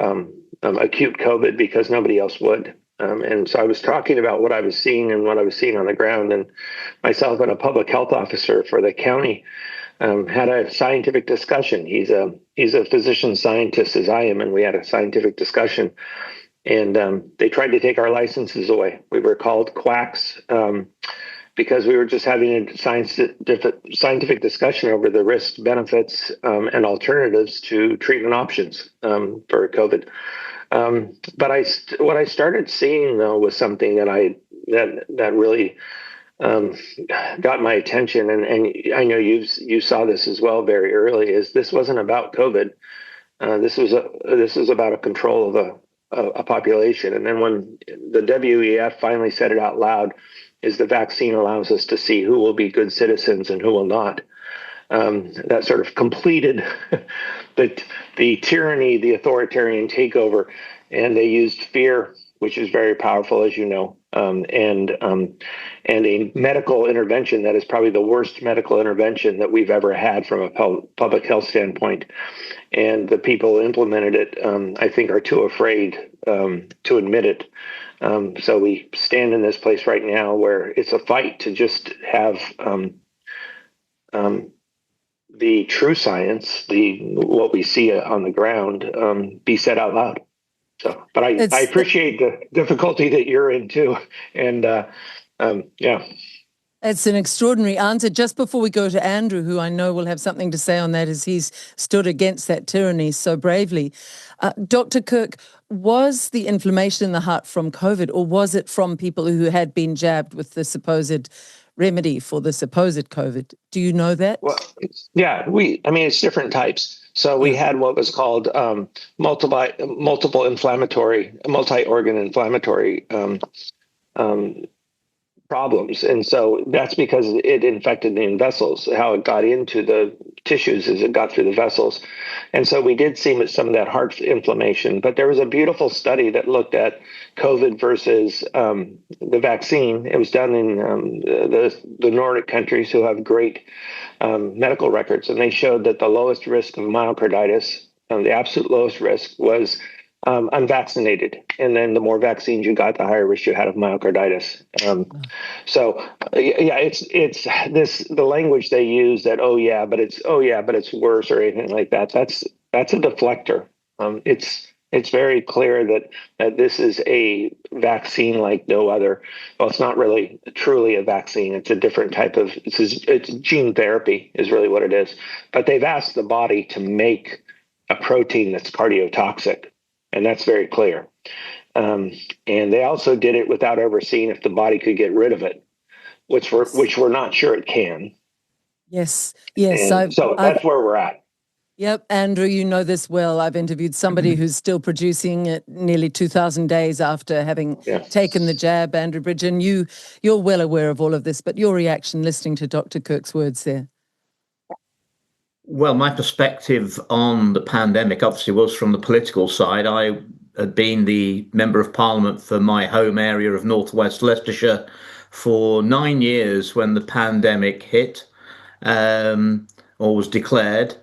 acute COVID because nobody else would. And so I was talking about what I was seeing and what I was seeing on the ground. And myself and a public health officer for the county had a scientific discussion. He's a physician scientist as I am, and we had a scientific discussion. And they tried to take our licenses away. We were called quacks because we were just having a scientific discussion over the risks, benefits, and alternatives to treatment options for COVID. But what I started seeing, though, was something that really got my attention, and I know you saw this as well very early. Is this wasn't about COVID? This was about a control of a population. And then when the WEF finally said it out loud, is the vaccine allows us to see who will be good citizens and who will not. that sort of completed the tyranny, the authoritarian takeover, and they used fear, which is very powerful, as you know, and a medical intervention that is probably the worst medical intervention that we've ever had from a public health standpoint. And the people who implemented it, I think, are too afraid to admit it. So we stand in this place right now where it's a fight to just have the true science, what we see on the ground, be said out loud. So, but I appreciate the difficulty that you're in too, and yeah. It's an extraordinary answer. Just before we go to Andrew, who I know will have something to say on that, as he's stood against that tyranny so bravely. Dr. Kirk, was the inflammation in the heart from COVID, or was it from people who had been jabbed with the supposed remedy for the supposed COVID? Do you know that? Well, yeah, it's different types. So we had what was called multiple inflammatory, multi-organ inflammatory problems. And so that's because it infected the vessels. How it got into the tissues is it got through the vessels. And so we did see some of that heart inflammation. But there was a beautiful study that looked at COVID versus the vaccine. It was done in the Nordic countries who have great medical records. And they showed that the lowest risk of myocarditis, the absolute lowest risk, was unvaccinated, and then the more vaccines you got, the higher risk you had of myocarditis. So it's the language they use that but it's worse or anything like that. That's a deflector. It's very clear that this is a vaccine like no other. Well, it's not really truly a vaccine. It's a different type of it's gene therapy is really what it is. But they've asked the body to make a protein that's cardiotoxic. And that's very clear. And they also did it without ever seeing if the body could get rid of it, which we're not sure it can. Yes. So that's where we're at. Yep. Andrew, you know this well. I've interviewed somebody who's still producing it nearly 2,000 days after having taken the jab, Andrew Bridgen. You're well aware of all of this, but your reaction listening to Dr. Kirk's words there. Well, my perspective on the pandemic obviously was from the political side. I had been the Member of Parliament for my home area of Northwest Leicestershire for 9 years when the pandemic hit, or was declared.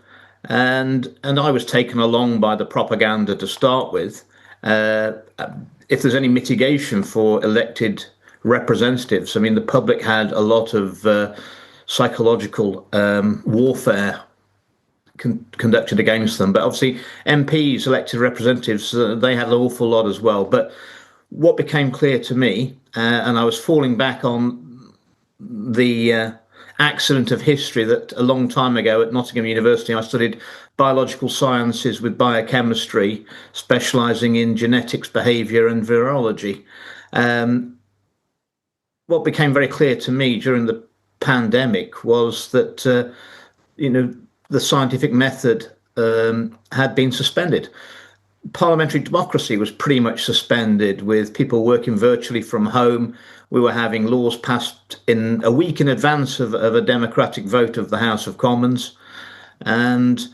And I was taken along by the propaganda to start with. If there's any mitigation for elected representatives, I mean, the public had a lot of psychological warfare conducted against them. But obviously MPs, elected representatives, they had an awful lot as well. But what became clear to me, and I was falling back on the accident of history that a long time ago at Nottingham University, I studied biological sciences with biochemistry, specialising in genetics, behaviour and virology. What became very clear to me during the pandemic was that, the scientific method had been suspended. Parliamentary democracy was pretty much suspended, with people working virtually from home. We were having laws passed in a week in advance of a democratic vote of the House of Commons. And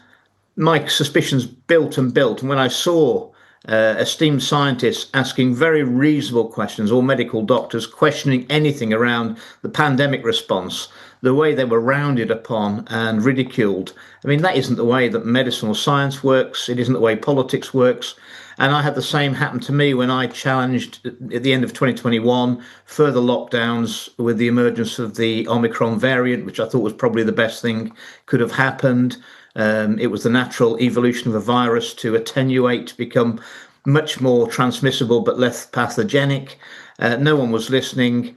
my suspicions built and built. And when I saw esteemed scientists asking very reasonable questions, or medical doctors questioning anything around the pandemic response, the way they were rounded upon and ridiculed. I mean, that isn't the way that medicine or science works. It isn't the way politics works. And I had the same happen to me when I challenged at the end of 2021 further lockdowns with the emergence of the Omicron variant, which I thought was probably the best thing could have happened. It was the natural evolution of a virus to attenuate, to become much more transmissible but less pathogenic. No one was listening.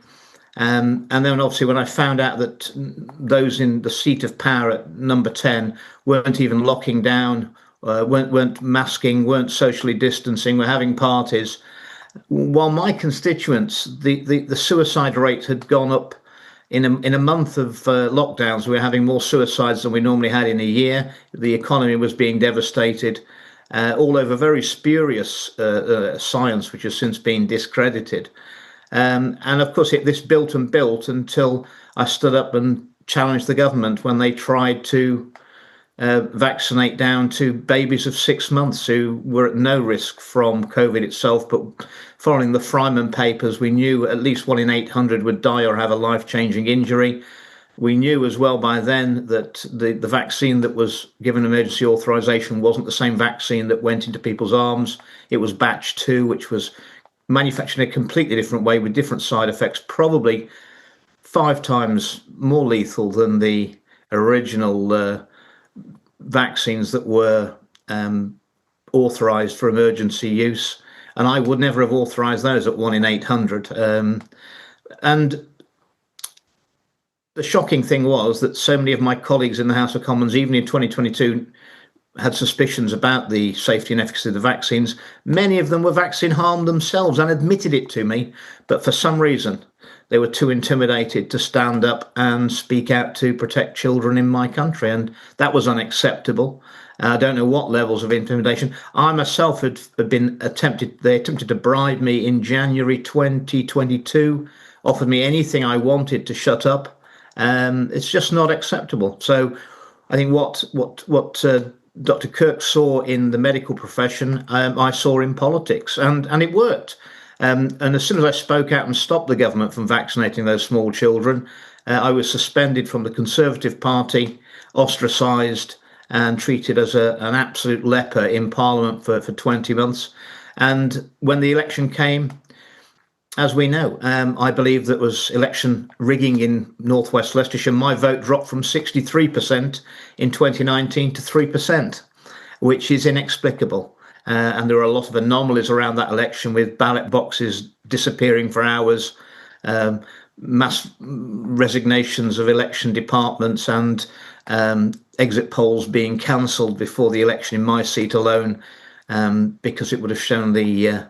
And then obviously when I found out that those in the seat of power at number 10 weren't even locking down, weren't masking, weren't socially distancing, were having parties, while my constituents, the suicide rate had gone up in a month of lockdowns. We were having more suicides than we normally had in a year. The economy was being devastated, all over very spurious science, which has since been discredited. And of course, this built and built until I stood up and challenged the government when they tried to vaccinate down to babies of 6 months who were at no risk from COVID itself. But following the Fryman papers, we knew at least 1 in 800 would die or have a life-changing injury. We knew as well by then that the vaccine that was given emergency authorization wasn't the same vaccine that went into people's arms. It was batch 2, which was manufactured in a completely different way with different side effects, probably 5 times more lethal than the original vaccines that were authorized for emergency use. And I would never have authorized those at 1 in 800. And the shocking thing was that so many of my colleagues in the House of Commons, even in 2022, had suspicions about the safety and efficacy of the vaccines. Many of them were vaccine harmed themselves and admitted it to me, but for some reason they were too intimidated to stand up and speak out to protect children in my country, and that was unacceptable. I don't know what levels of intimidation. I myself had been they attempted to bribe me in January 2022, offered me anything I wanted to shut up. It's just not acceptable. So I think what Dr. Kirk saw in the medical profession, I saw in politics, and it worked. And as soon as I spoke out and stopped the government from vaccinating those small children, I was suspended from the Conservative Party, ostracised, and treated as an absolute leper in Parliament for 20 months. And when the election came, as we know, I believe that was election rigging in northwest Leicestershire. My vote dropped from 63% in 2019 to 3%, which is inexplicable. And there are a lot of anomalies around that election, with ballot boxes disappearing for hours, mass resignations of election departments, and exit polls being cancelled before the election in my seat alone, because it would have shown the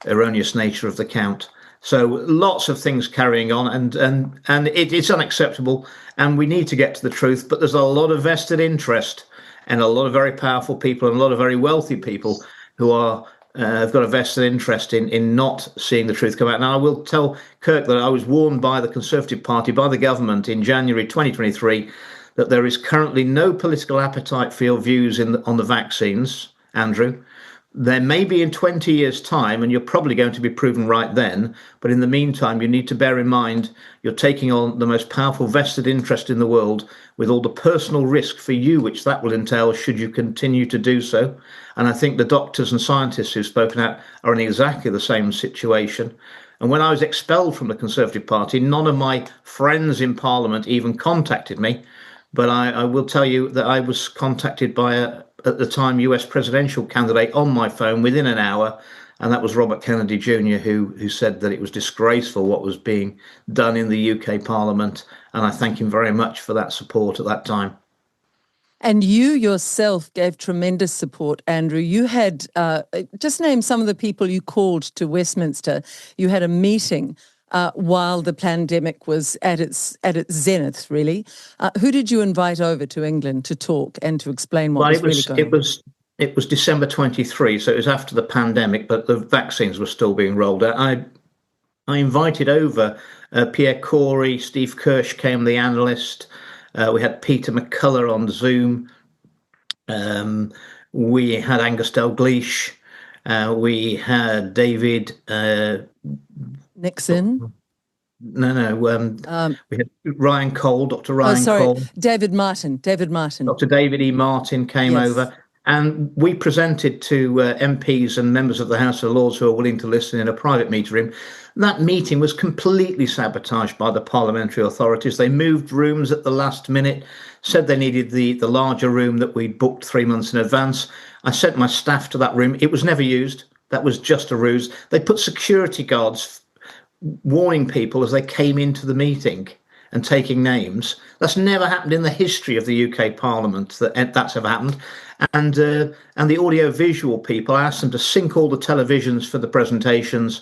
erroneous nature of the count. So lots of things carrying on, and it's unacceptable, and we need to get to the truth. But there's a lot of vested interest, and a lot of very powerful people, and a lot of very wealthy people who have got a vested interest in not seeing the truth come out. Now, I will tell Kirk that I was warned by the Conservative Party, by the government, in January 2023, that there is currently no political appetite for your views on the vaccines, Andrew. There may be in 20 years' time, and you're probably going to be proven right then. But in the meantime, you need to bear in mind you're taking on the most powerful vested interest in the world, with all the personal risk for you, which that will entail should you continue to do so. And I think the doctors and scientists who've spoken out are in exactly the same situation. And when I was expelled from the Conservative Party, none of my friends in Parliament even contacted me. But I will tell you that I was contacted by at the time, US presidential candidate on my phone within an hour, and that was Robert Kennedy Jr., who said that it was disgraceful what was being done in the UK Parliament, and I thank him very much for that support at that time. And you yourself gave tremendous support, Andrew. You had, just name some of the people you called to Westminster. You had a meeting while the pandemic was at its zenith, really. Who did you invite over to England to talk and to explain what was really going on? It was December 23, so it was after the pandemic, but the vaccines were still being rolled out. I invited over Pierre Corey, Steve Kirsch came, the analyst. We had Peter McCullough on Zoom. We had Angus Dalgleish. We had David Nixon. No. We had Ryan Cole, Dr. Ryan Cole. David Martin. Dr. David E. Martin came over, and we presented to MPs and members of the House of Lords who are willing to listen in a private meeting room. That meeting was completely sabotaged by the parliamentary authorities. They moved rooms at the last minute, said they needed the larger room that we'd booked 3 months in advance. I sent my staff to that room. It was never used. That was just a ruse. They put security guards warning people as they came into the meeting and taking names. That's never happened in the history of the UK Parliament, that's ever happened. And the audio-visual people, I asked them to sync all the televisions for the presentations.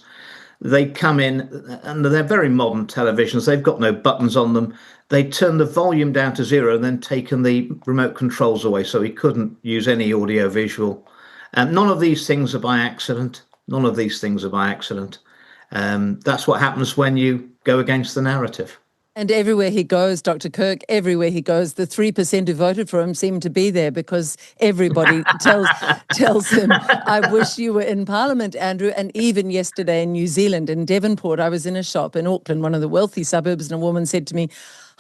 They come in, and they're very modern televisions. They've got no buttons on them. They turn the volume down to 0 and then taken the remote controls away, so he couldn't use any audio-visual. None of these things are by accident. None of these things are by accident. That's what happens when you go against the narrative. And everywhere he goes, Dr. Kirk, everywhere he goes, the 3% who voted for him seem to be there because everybody tells him, I wish you were in Parliament, Andrew. And even yesterday in New Zealand, in Devonport, I was in a shop in Auckland, one of the wealthy suburbs, and a woman said to me,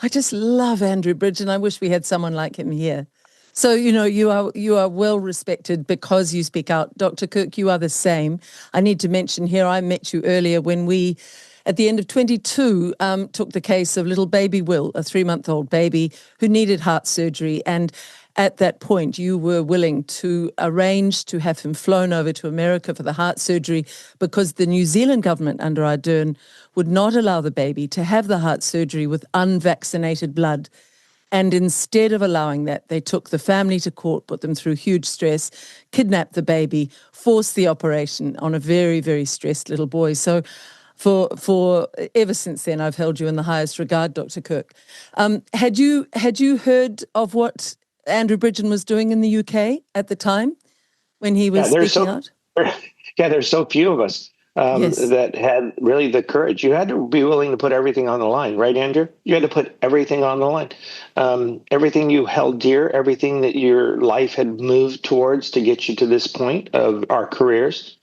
I just love Andrew Bridgen. I wish we had someone like him here. So, you are well respected because you speak out. Dr. Kirk, you are the same. I need to mention here, I met you earlier when we, at the end of 22, took the case of little baby Will, a 3-month-old baby who needed heart surgery. And at that point, you were willing to arrange to have him flown over to America for the heart surgery because the New Zealand government under Ardern would not allow the baby to have the heart surgery with unvaccinated blood. And instead of allowing that, they took the family to court, put them through huge stress, kidnapped the baby, forced the operation on a very, very stressed little boy. So for ever since then, I've held you in the highest regard, Dr. Kirk. Had you heard of what Andrew Bridgen was doing in the UK at the time when he was speaking out? Yeah, there's so few of us Yes. that had really the courage. You had to be willing to put everything on the line, right, Andrew? You had to put everything on the line. Everything you held dear, everything that your life had moved towards to get you to this point of our careers.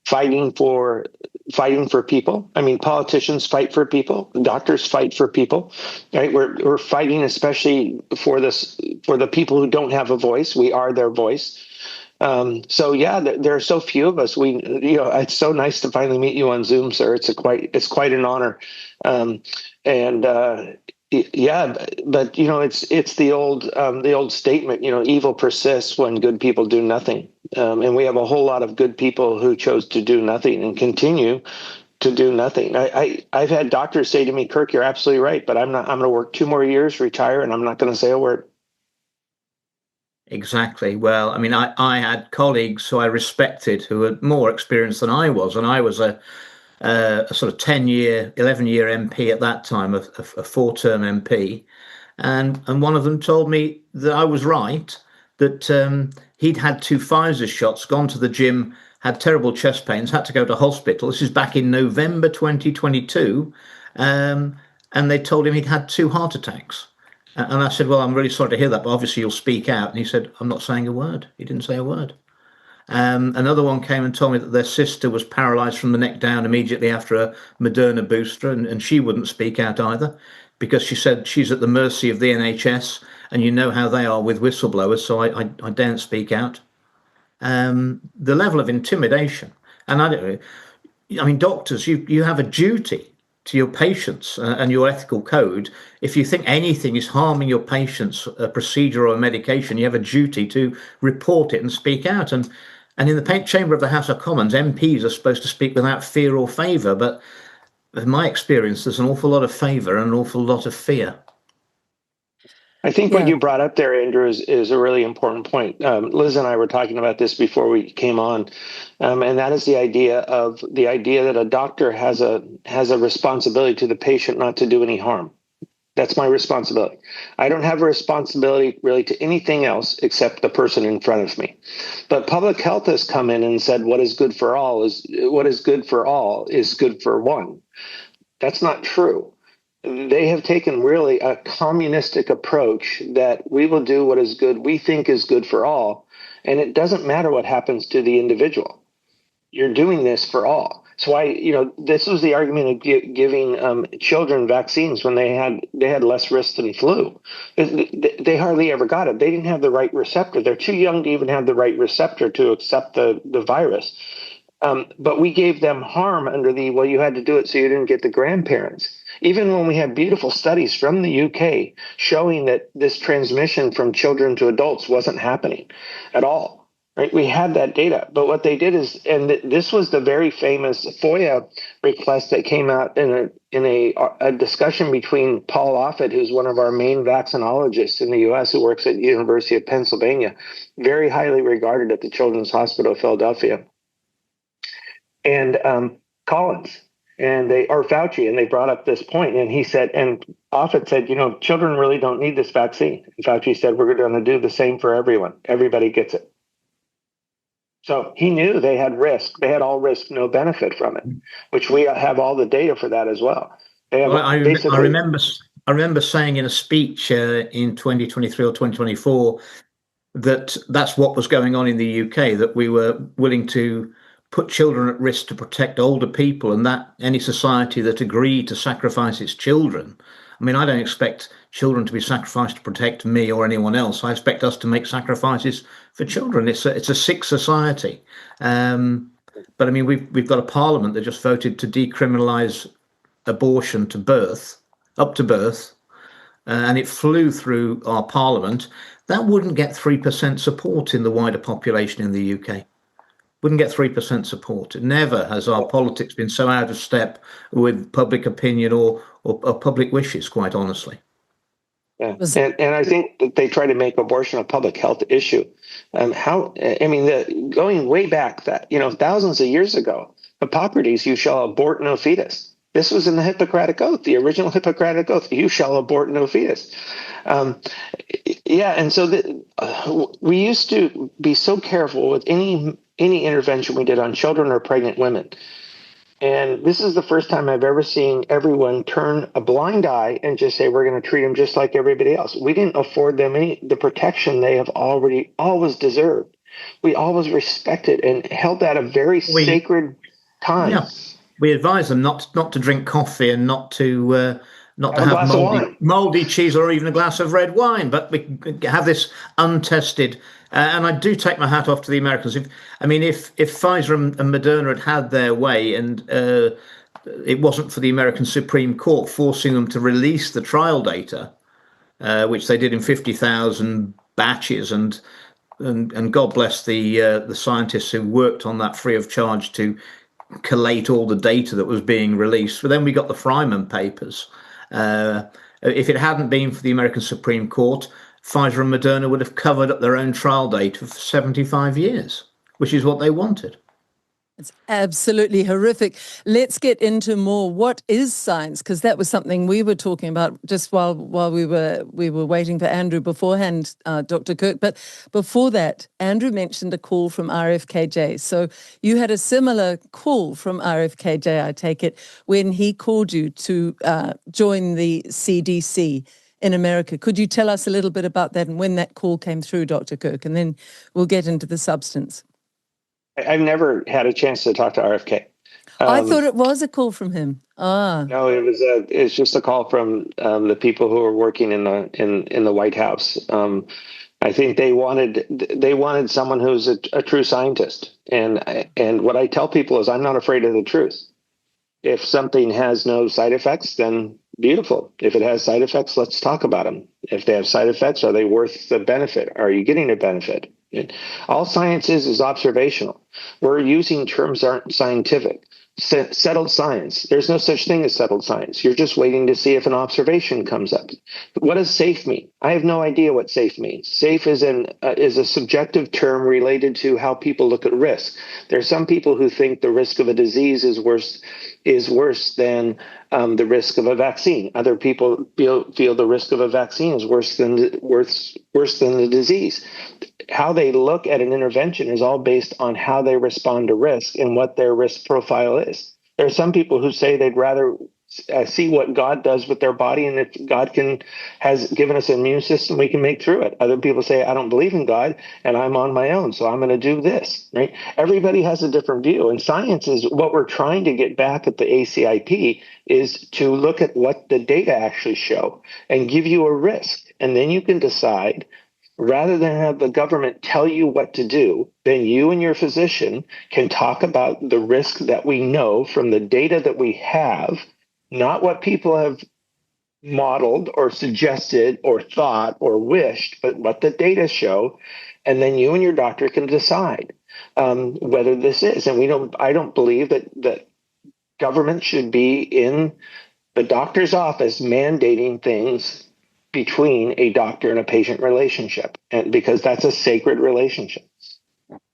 Fighting for people. I mean, politicians fight for people. Doctors fight for people. Right? We're fighting especially for the people who don't have a voice. We are their voice. So yeah, there are so few of us. It's so nice to finally meet you on Zoom, sir. It's quite an honor. Yeah, but it's the old statement. Evil persists when good people do nothing. And we have a whole lot of good people who chose to do nothing and continue to do nothing. I've had doctors say to me, Kirk, you're absolutely right, but I'm going to work 2 more years, retire, and I'm not going to say a word. Exactly. Well, I mean, I had colleagues who I respected who were more experienced than I was, and I was a sort of 10-year, 11-year MP at that time, a 4-term MP, and one of them told me that I was right, that he'd had 2 Pfizer shots, gone to the gym, had terrible chest pains, had to go to hospital. This is back in November 2022, and they told him he'd had 2 heart attacks. And I said, well, I'm really sorry to hear that, but obviously you'll speak out. And he said, I'm not saying a word. He didn't say a word. Another one came and told me that their sister was paralyzed from the neck down immediately after a Moderna booster, and she wouldn't speak out either because she said she's at the mercy of the NHS, and you know how they are with whistleblowers, so I daren't speak out. The level of intimidation, and I mean, doctors, you have a duty to your patients and your ethical code. If you think anything is harming your patients, a procedure or a medication, you have a duty to report it and speak out. And in the chamber of the House of Commons, MPs are supposed to speak without fear or favour. But in my experience, there's an awful lot of favour and an awful lot of fear. I think what you brought up there, Andrew, is a really important point. Liz and I were talking about this before we came on, and that is the idea that a doctor has a responsibility to the patient not to do any harm. That's my responsibility. I don't have a responsibility really to anything else except the person in front of me. But public health has come in and said what is good for all is good for one. That's not true. They have taken really a communistic approach that we will do what is good, we think is good for all, and it doesn't matter what happens to the individual. You're doing this for all. So this was the argument of giving children vaccines when they had less risk than flu. They hardly ever got it. They didn't have the right receptor. They're too young to even have the right receptor to accept the virus. But we gave them harm under you had to do it so you didn't get the grandparents. Even when we had beautiful studies from the UK showing that this transmission from children to adults wasn't happening at all. Right? We had that data. But what they did is, and this was the very famous FOIA request that came out in a discussion between Paul Offit, who's one of our main vaccinologists in the U.S., who works at the University of Pennsylvania, very highly regarded at the Children's Hospital of Philadelphia, and Collins, or Fauci, and they brought up this point, and he said, and Offit said, children really don't need this vaccine. And Fauci said, we're going to do the same for everyone. Everybody gets it. So he knew they had risk. They had all risk, no benefit from it, which we have all the data for that as well. Well, I remember saying in a speech in 2023 or 2024 that that's what was going on in the UK, that we were willing to put children at risk to protect older people, and that any society that agreed to sacrifice its children. I mean, I don't expect children to be sacrificed to protect me or anyone else. I expect us to make sacrifices for children. It's a sick society. But I mean, we've got a parliament that just voted to decriminalise abortion to birth, up to birth, and it flew through our parliament. That wouldn't get 3% support in the wider population in the UK. Wouldn't get 3% support. Never has our politics been so out of step with public opinion or public wishes, quite honestly. Yeah. And I think that they try to make abortion a public health issue. Going way back, that thousands of years ago, Hippocrates, you shall abort no fetus. This was in the Hippocratic Oath, the original Hippocratic Oath. You shall abort no fetus. And so we used to be so careful with any intervention we did on children or pregnant women. And this is the first time I've ever seen everyone turn a blind eye and just say, we're going to treat them just like everybody else. We didn't afford them the protection they have always deserved. We always respected and held that a very sacred time. Yeah. We advise them not to drink coffee and not to have moldy cheese or even a glass of red wine. But we have this untested. And I do take my hat off to the Americans. If Pfizer and Moderna had their way, and it wasn't for the American Supreme Court forcing them to release the trial data, which they did in 50,000 batches, and God bless the scientists who worked on that free of charge to collate all the data that was being released. But then we got the Fryman papers. If it hadn't been for the American Supreme Court, Pfizer and Moderna would have covered up their own trial data for 75 years, which is what they wanted. It's absolutely horrific. Let's get into more. What is science? Because that was something we were talking about just while we were waiting for Andrew beforehand, Dr. Kirk. But before that, Andrew mentioned a call from RFKJ. So you had a similar call from RFKJ, I take it, when he called you to join the CDC in America. Could you tell us a little bit about that and when that call came through, Dr. Kirk? And then we'll get into the substance. I've never had a chance to talk to RFK. I thought it was a call from him. No, it's just a call from the people who are working in the White House. I think they wanted someone who's a true scientist. And what I tell people is I'm not afraid of the truth. If something has no side effects, then beautiful. If it has side effects, let's talk about them. If they have side effects, are they worth the benefit? Are you getting a benefit? All science is observational. We're using terms that aren't scientific. Settled science. There's no such thing as settled science. You're just waiting to see if an observation comes up. What does safe mean? I have no idea what safe means. Safe is a subjective term related to how people look at risk. There are some people who think the risk of a disease is worse than the risk of a vaccine. Other people feel the risk of a vaccine is worse than the disease. How they look at an intervention is all based on how they respond to risk and what their risk profile is. There are some people who say they'd rather see what God does with their body, and if God has given us an immune system, we can make through it. Other people say, I don't believe in God, and I'm on my own, so I'm going to do this. Right? Everybody has a different view, and science is what we're trying to get back at the ACIP is to look at what the data actually show and give you a risk, and then you can decide. Rather than have the government tell you what to do, then you and your physician can talk about the risk that we know from the data that we have, not what people have modeled or suggested or thought or wished, but what the data show. And then you and your doctor can decide whether this is. And I don't believe that government should be in the doctor's office mandating things between a doctor and a patient relationship, and because that's a sacred relationship.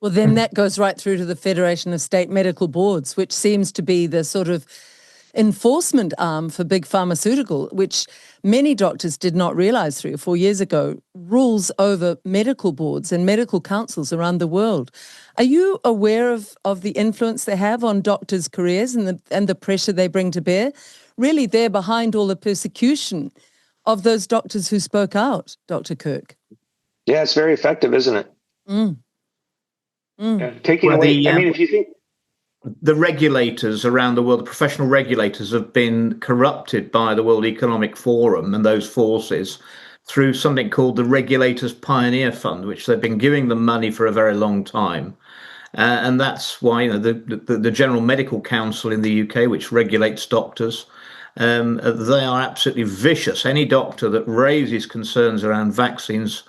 Well, then that goes right through to the Federation of State Medical Boards, which seems to be the sort of enforcement arm for big pharmaceutical, which many doctors did not realize 3 or 4 years ago, rules over medical boards and medical councils around the world. Are you aware of the influence they have on doctors' careers and the pressure they bring to bear? really there behind all the persecution of those doctors who spoke out, Dr. Kirk. Yeah, it's very effective, isn't it? Yeah, taking Well, away. I mean, if you think the regulators around the world, the professional regulators, have been corrupted by the World Economic Forum and those forces through something called the Regulators Pioneer Fund, which they've been giving them money for a very long time. And that's why the General Medical Council in the UK, which regulates doctors, they are absolutely vicious. Any doctor that raises concerns around vaccines,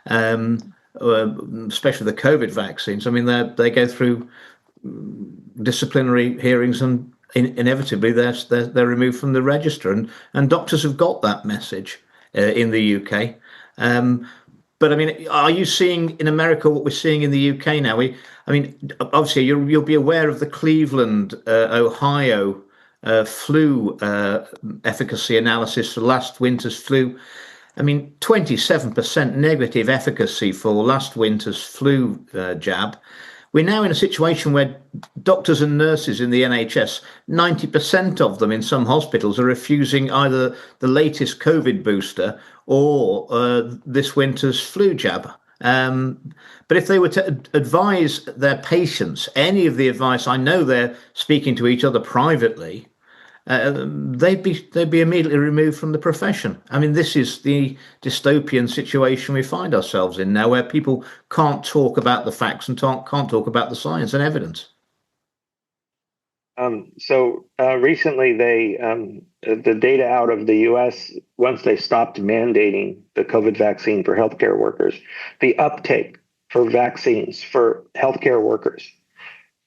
especially the COVID vaccines, I mean, they go through disciplinary hearings, and inevitably they're removed from the register. And doctors have got that message in the UK. But I mean, are you seeing in America what we're seeing in the UK now? Obviously you'll be aware of the Cleveland, Ohio flu efficacy analysis for last winter's flu. I mean, 27% negative efficacy for last winter's flu jab. We're now in a situation where doctors and nurses in the NHS, 90% of them in some hospitals are refusing either the latest COVID booster or this winter's flu jab. But if they were to advise their patients, any of the advice, I know they're speaking to each other privately, they'd be immediately removed from the profession. I mean, this is the dystopian situation we find ourselves in now, where people can't talk about the facts and can't talk about the science and evidence. Recently, the data out of the U.S., once they stopped mandating the COVID vaccine for healthcare workers, the uptake for vaccines for healthcare workers,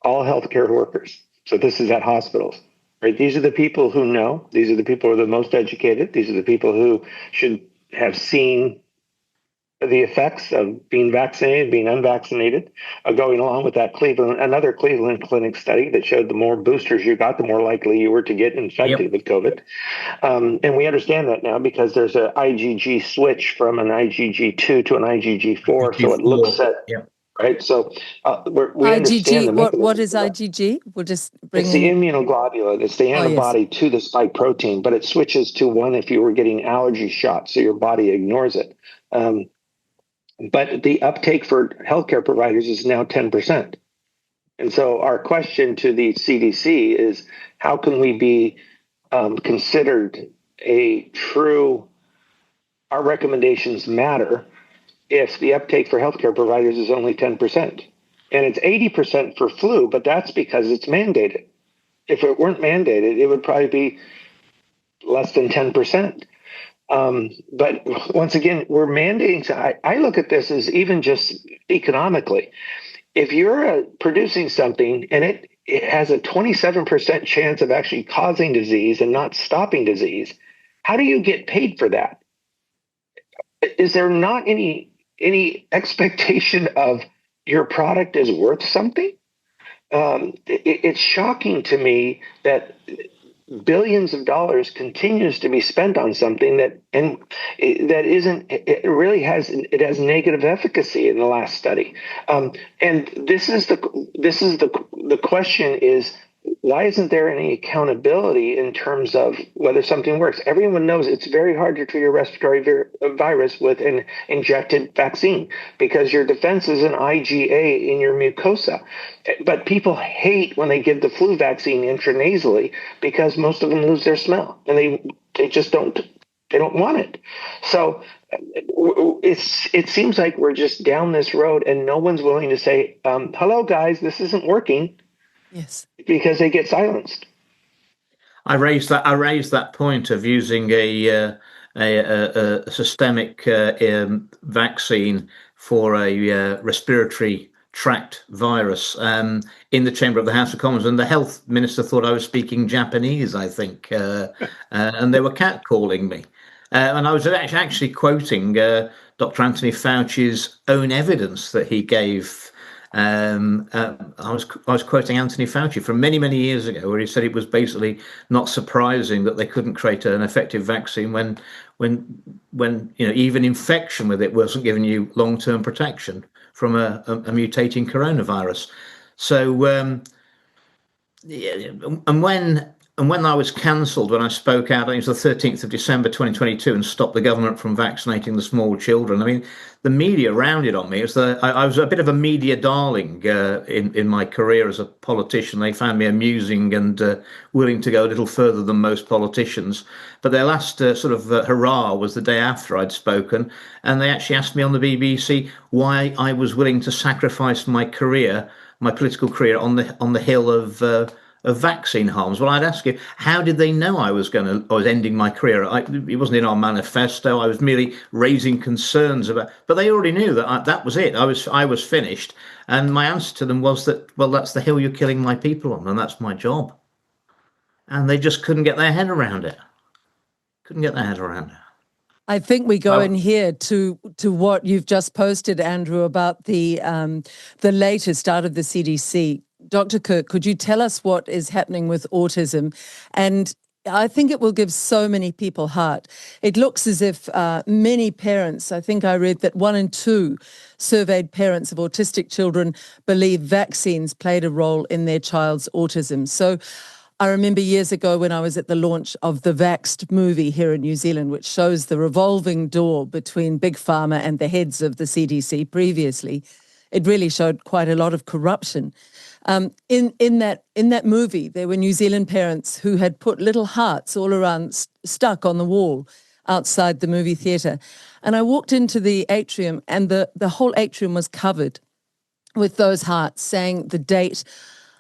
all healthcare workers. So this is at hospitals. Right? These are the people who know. These are the people who are the most educated. These are the people who should have seen the effects of being vaccinated, being unvaccinated, going along with that another Cleveland Clinic study that showed the more boosters you got, the more likely you were to get infected with COVID. And we understand that now because there's an IgG switch from an IgG2 to an IgG4. So it looks at... Right, so we understand the mechanism. What is IgG? We'll just bring it's the immunoglobulin. It's the antibody to the spike protein, but it switches to one if you were getting allergy shots, so your body ignores it. But the uptake for healthcare providers is now 10%. And so our question to the CDC is, how can we be considered our recommendations matter if the uptake for healthcare providers is only 10%? And it's 80% for flu, but that's because it's mandated. If it weren't mandated, it would probably be less than 10%. But once again, we're mandating. I look at this as even just economically. If you're producing something and it has a 27% chance of actually causing disease and not stopping disease, how do you get paid for that? Is there not any expectation of your product is worth something? It's shocking to me that billions of dollars continues to be spent on something that has negative efficacy in the last study. And this is the question is, why isn't there any accountability in terms of whether something works? Everyone knows it's very hard to treat a respiratory virus with an injected vaccine because your defense is an IgA in your mucosa. But people hate when they give the flu vaccine intranasally because most of them lose their smell and they just don't want it. So it seems like we're just down this road and no one's willing to say, hello, guys, this isn't working. Yes, because they get silenced. I raised that point of using a systemic vaccine for a respiratory tract virus in the chamber of the House of Commons, and the health minister thought I was speaking Japanese, I think, and they were catcalling me. And I was actually quoting Dr. Anthony Fauci's own evidence that he gave. I was quoting Anthony Fauci from many years ago, where he said it was basically not surprising that they couldn't create an effective vaccine when even infection with it wasn't giving you long-term protection from a mutating coronavirus. So and when And when I was cancelled, when I spoke out, I think it was the 13th of December 2022, and stopped the government from vaccinating the small children. I mean, the media rounded on me. I was a bit of a media darling in my career as a politician. They found me amusing and willing to go a little further than most politicians. But their last hurrah was the day after I'd spoken, and they actually asked me on the BBC why I was willing to sacrifice my career, my political career, on the hill of vaccine harms. Well, I'd ask you, how did they know I was ending my career? It wasn't in our manifesto. I was merely raising concerns about, but they already knew that that was it. I was finished, and my answer to them was that, well, that's the hill you're killing my people on, and that's my job. And they just couldn't get their head around it. I think we go in here to what you've just posted, Andrew, about the latest out of the CDC. Dr. Kirk, could you tell us what is happening with autism? And I think it will give so many people heart. It looks as if many parents, I think I read that 1 in 2 surveyed parents of autistic children believe vaccines played a role in their child's autism. So I remember years ago when I was at the launch of the Vaxxed movie here in New Zealand, which shows the revolving door between Big Pharma and the heads of the CDC previously. It really showed quite a lot of corruption. In that movie, there were New Zealand parents who had put little hearts all around, stuck on the wall outside the movie theatre. And I walked into the atrium, and the whole atrium was covered with those hearts, saying the date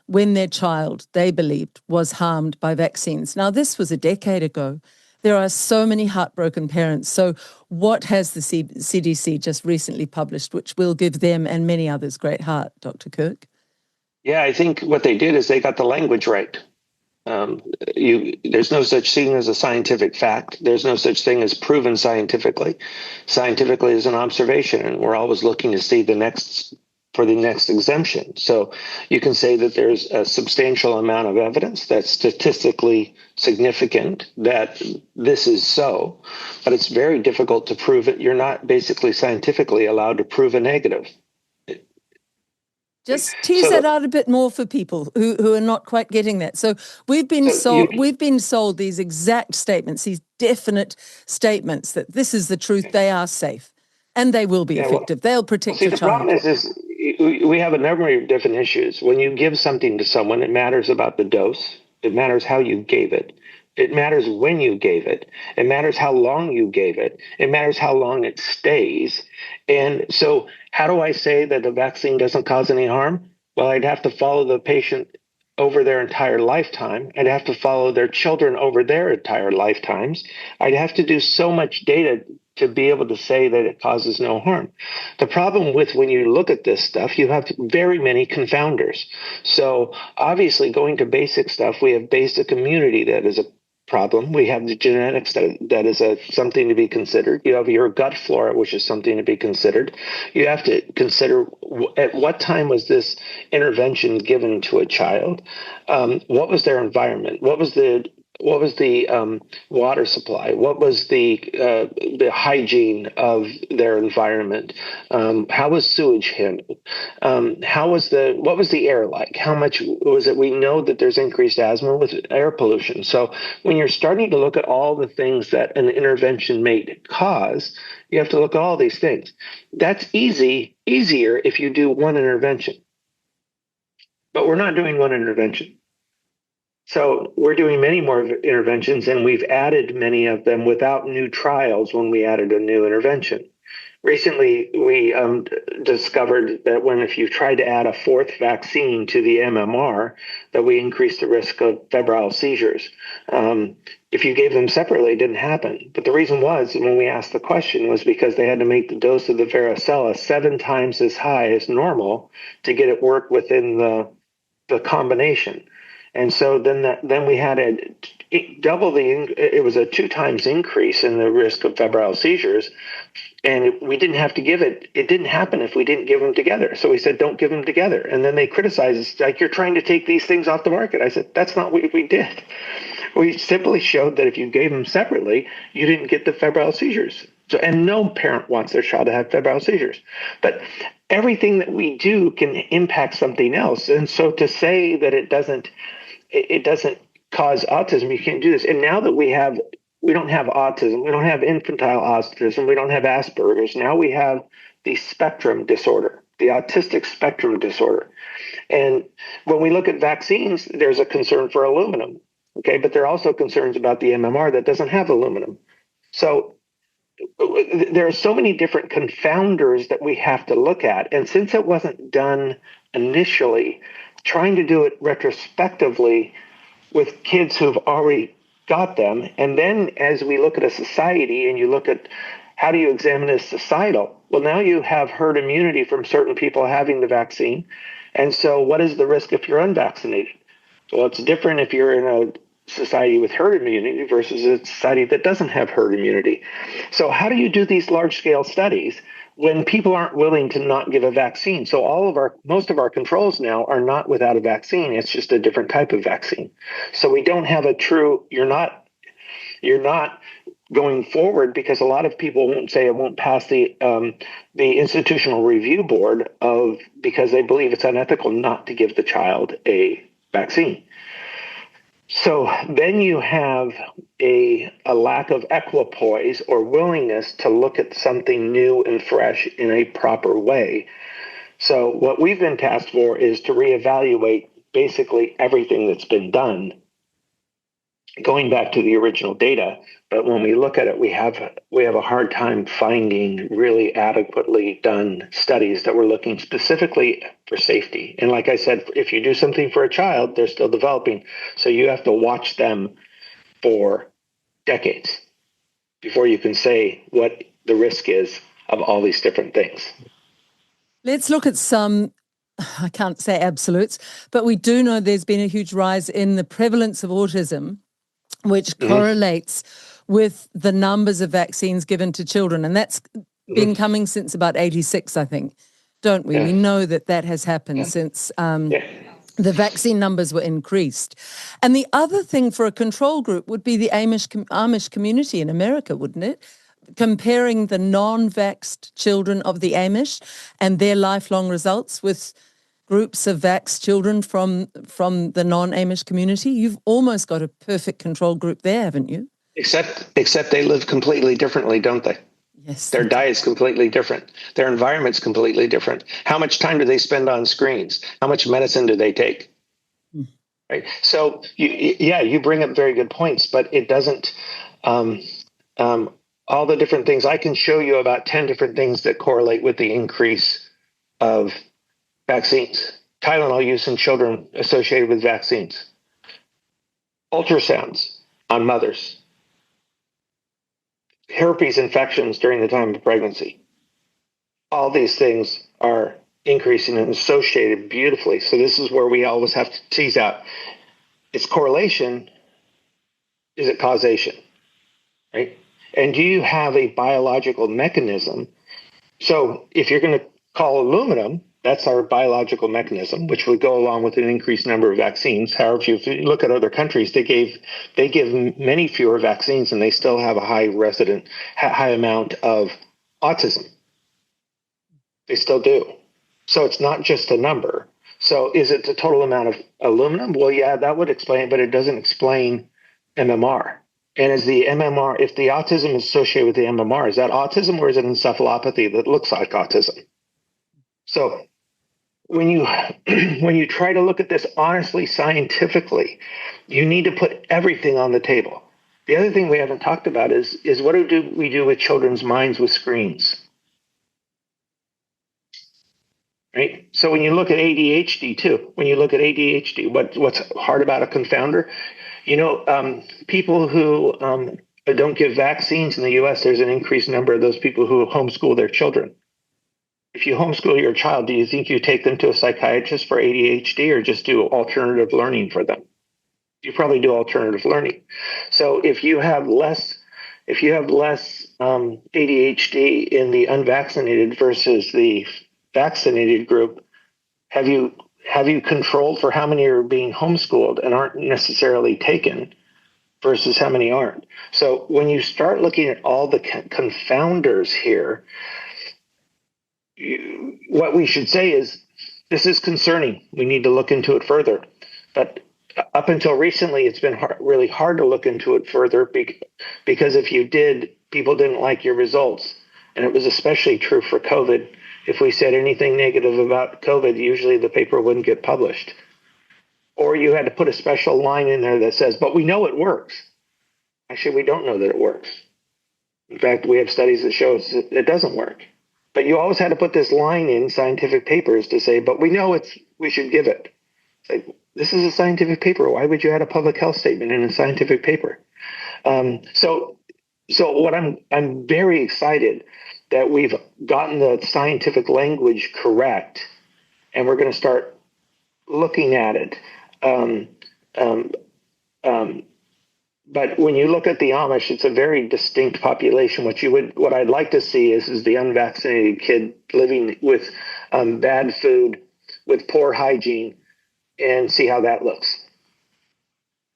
when their child, they believed, was harmed by vaccines. Now, this was a decade ago. There are so many heartbroken parents. So what has the CDC just recently published, which will give them and many others great heart, Dr. Kirk? Yeah, I think what they did is they got the language right. There's no such thing as a scientific fact. There's no such thing as proven scientifically. Scientifically is an observation, and we're always looking to see the next exemption. So you can say that there's a substantial amount of evidence that's statistically significant that this is so, but it's very difficult to prove it. You're not basically scientifically allowed to prove a negative. Just tease that out a bit more for people who are not quite getting that. So we've been sold these exact statements, these definite statements that this is the truth, they are safe, and they will be effective. They'll protect your child. The problem is we have a number of different issues. When you give something to someone, it matters about the dose. It matters how you gave it. It matters when you gave it. It matters how long you gave it. It matters how long it stays. And so how do I say that the vaccine doesn't cause any harm? Well, I'd have to follow the patient over their entire lifetime. I'd have to follow their children over their entire lifetimes. I'd have to do so much data to be able to say that it causes no harm. The problem with when you look at this stuff, you have very many confounders. So obviously going to basic stuff, we have basic immunity that is a problem. We have the genetics that is something to be considered. You have your gut flora, which is something to be considered. You have to consider at what time was this intervention given to a child? What was their environment? What was the water supply? What was the hygiene of their environment? How was sewage handled? What was the air like? How much was it? We know that there's increased asthma with air pollution. So when you're starting to look at all the things that an intervention may cause, you have to look at all these things. That's easier if you do one intervention. But we're not doing one intervention. So we're doing many more interventions, and we've added many of them without new trials when we added a new intervention. Recently, we discovered that if you tried to add a fourth vaccine to the MMR, that we increased the risk of febrile seizures. If you gave them separately, it didn't happen. But the reason was, when we asked the question, was because they had to make the dose of the varicella 7 times as high as normal to get it work within the combination. And so then we had it was a 2 times increase in the risk of febrile seizures. And we didn't have to give it. It didn't happen if we didn't give them together. So we said, don't give them together. And then they criticized us, like, you're trying to take these things off the market. I said, that's not what we did. We simply showed that if you gave them separately, you didn't get the febrile seizures. So, and no parent wants their child to have febrile seizures. But everything that we do can impact something else. And so to say that it doesn't cause autism. You can't do this. And now that we don't have autism, we don't have infantile autism, we don't have Asperger's. Now we have the spectrum disorder, the autistic spectrum disorder. And when we look at vaccines, there's a concern for aluminum. Okay, but there are also concerns about the MMR that doesn't have aluminum. So there are so many different confounders that we have to look at. And since it wasn't done initially, trying to do it retrospectively with kids who've already got them, and then as we look at a society and you look at how do you examine as societal? Well, now you have herd immunity from certain people having the vaccine. And so what is the risk if you're unvaccinated? Well, it's different if you're in a society with herd immunity versus a society that doesn't have herd immunity. So how do you do these large-scale studies when people aren't willing to not give a vaccine? So most of our controls now are not without a vaccine. It's just a different type of vaccine. So we don't have a true, you're not going forward, because a lot of people won't say it won't pass the institutional review board because they believe it's unethical not to give the child a vaccine. So then you have a lack of equipoise or willingness to look at something new and fresh in a proper way. So what we've been tasked for is to reevaluate basically everything that's been done, going back to the original data. But when we look at it, we have a hard time finding really adequately done studies that were looking specifically for safety. And like I said, if you do something for a child, they're still developing. So you have to watch them for decades before you can say what the risk is of all these different things. Let's look at some, I can't say absolutes, but we do know there's been a huge rise in the prevalence of autism, which correlates with the numbers of vaccines given to children. And that's been coming since about 86, I think, don't we? Yeah. We know that has happened since the vaccine numbers were increased. And the other thing for a control group would be the Amish community in America, wouldn't it? Comparing the non-vaxxed children of the Amish and their lifelong results with groups of vaxxed children from the non-Amish community. You've almost got a perfect control group there, haven't you? Except they live completely differently, don't they? Yes. Their diet's completely different. Their environment's completely different. How much time do they spend on screens? How much medicine do they take? Right. So you bring up very good points, but it doesn't. All the different things, I can show you about 10 different things that correlate with the increase of vaccines. Tylenol use in children associated with vaccines. Ultrasounds on mothers. Herpes infections during the time of pregnancy. All these things are increasing and associated beautifully. So this is where we always have to tease out. It's correlation. Is it causation? Right? And do you have a biological mechanism? So if you're going to call aluminum, that's our biological mechanism, which would go along with an increased number of vaccines. However, if you look at other countries, they give many fewer vaccines, and they still have a high amount of autism. They still do. So it's not just a number. So is it the total amount of aluminum? Well, yeah, that would explain, but it doesn't explain MMR. And is the MMR, if the autism is associated with the MMR, is that autism or is it encephalopathy that looks like autism? So when you try to look at this honestly, scientifically, you need to put everything on the table. The other thing we haven't talked about is what do we do with children's minds with screens? Right. So when you look at ADHD too, what's hard about a confounder? People who don't give vaccines in the U.S., there's an increased number of those people who homeschool their children. If you homeschool your child, do you think you take them to a psychiatrist for ADHD or just do alternative learning for them? You probably do alternative learning. So if you have less ADHD in the unvaccinated versus the vaccinated group, have you controlled for how many are being homeschooled and aren't necessarily taken versus how many aren't? So when you start looking at all the confounders here, what we should say is this is concerning. We need to look into it further. But up until recently, it's been really hard to look into it further because if you did, people didn't like your results. And it was especially true for COVID. If we said anything negative about COVID, usually the paper wouldn't get published. Or you had to put a special line in there that says, but we know it works. Actually, we don't know that it works. In fact, we have studies that show it doesn't work. But you always had to put this line in scientific papers to say, but we know we should give it. It's like, this is a scientific paper. Why would you add a public health statement in a scientific paper? So what I'm very excited that we've gotten the scientific language correct, and we're going to start looking at it. But when you look at the Amish, it's a very distinct population. What I'd like to see is the unvaccinated kid living with bad food, with poor hygiene, and see how that looks.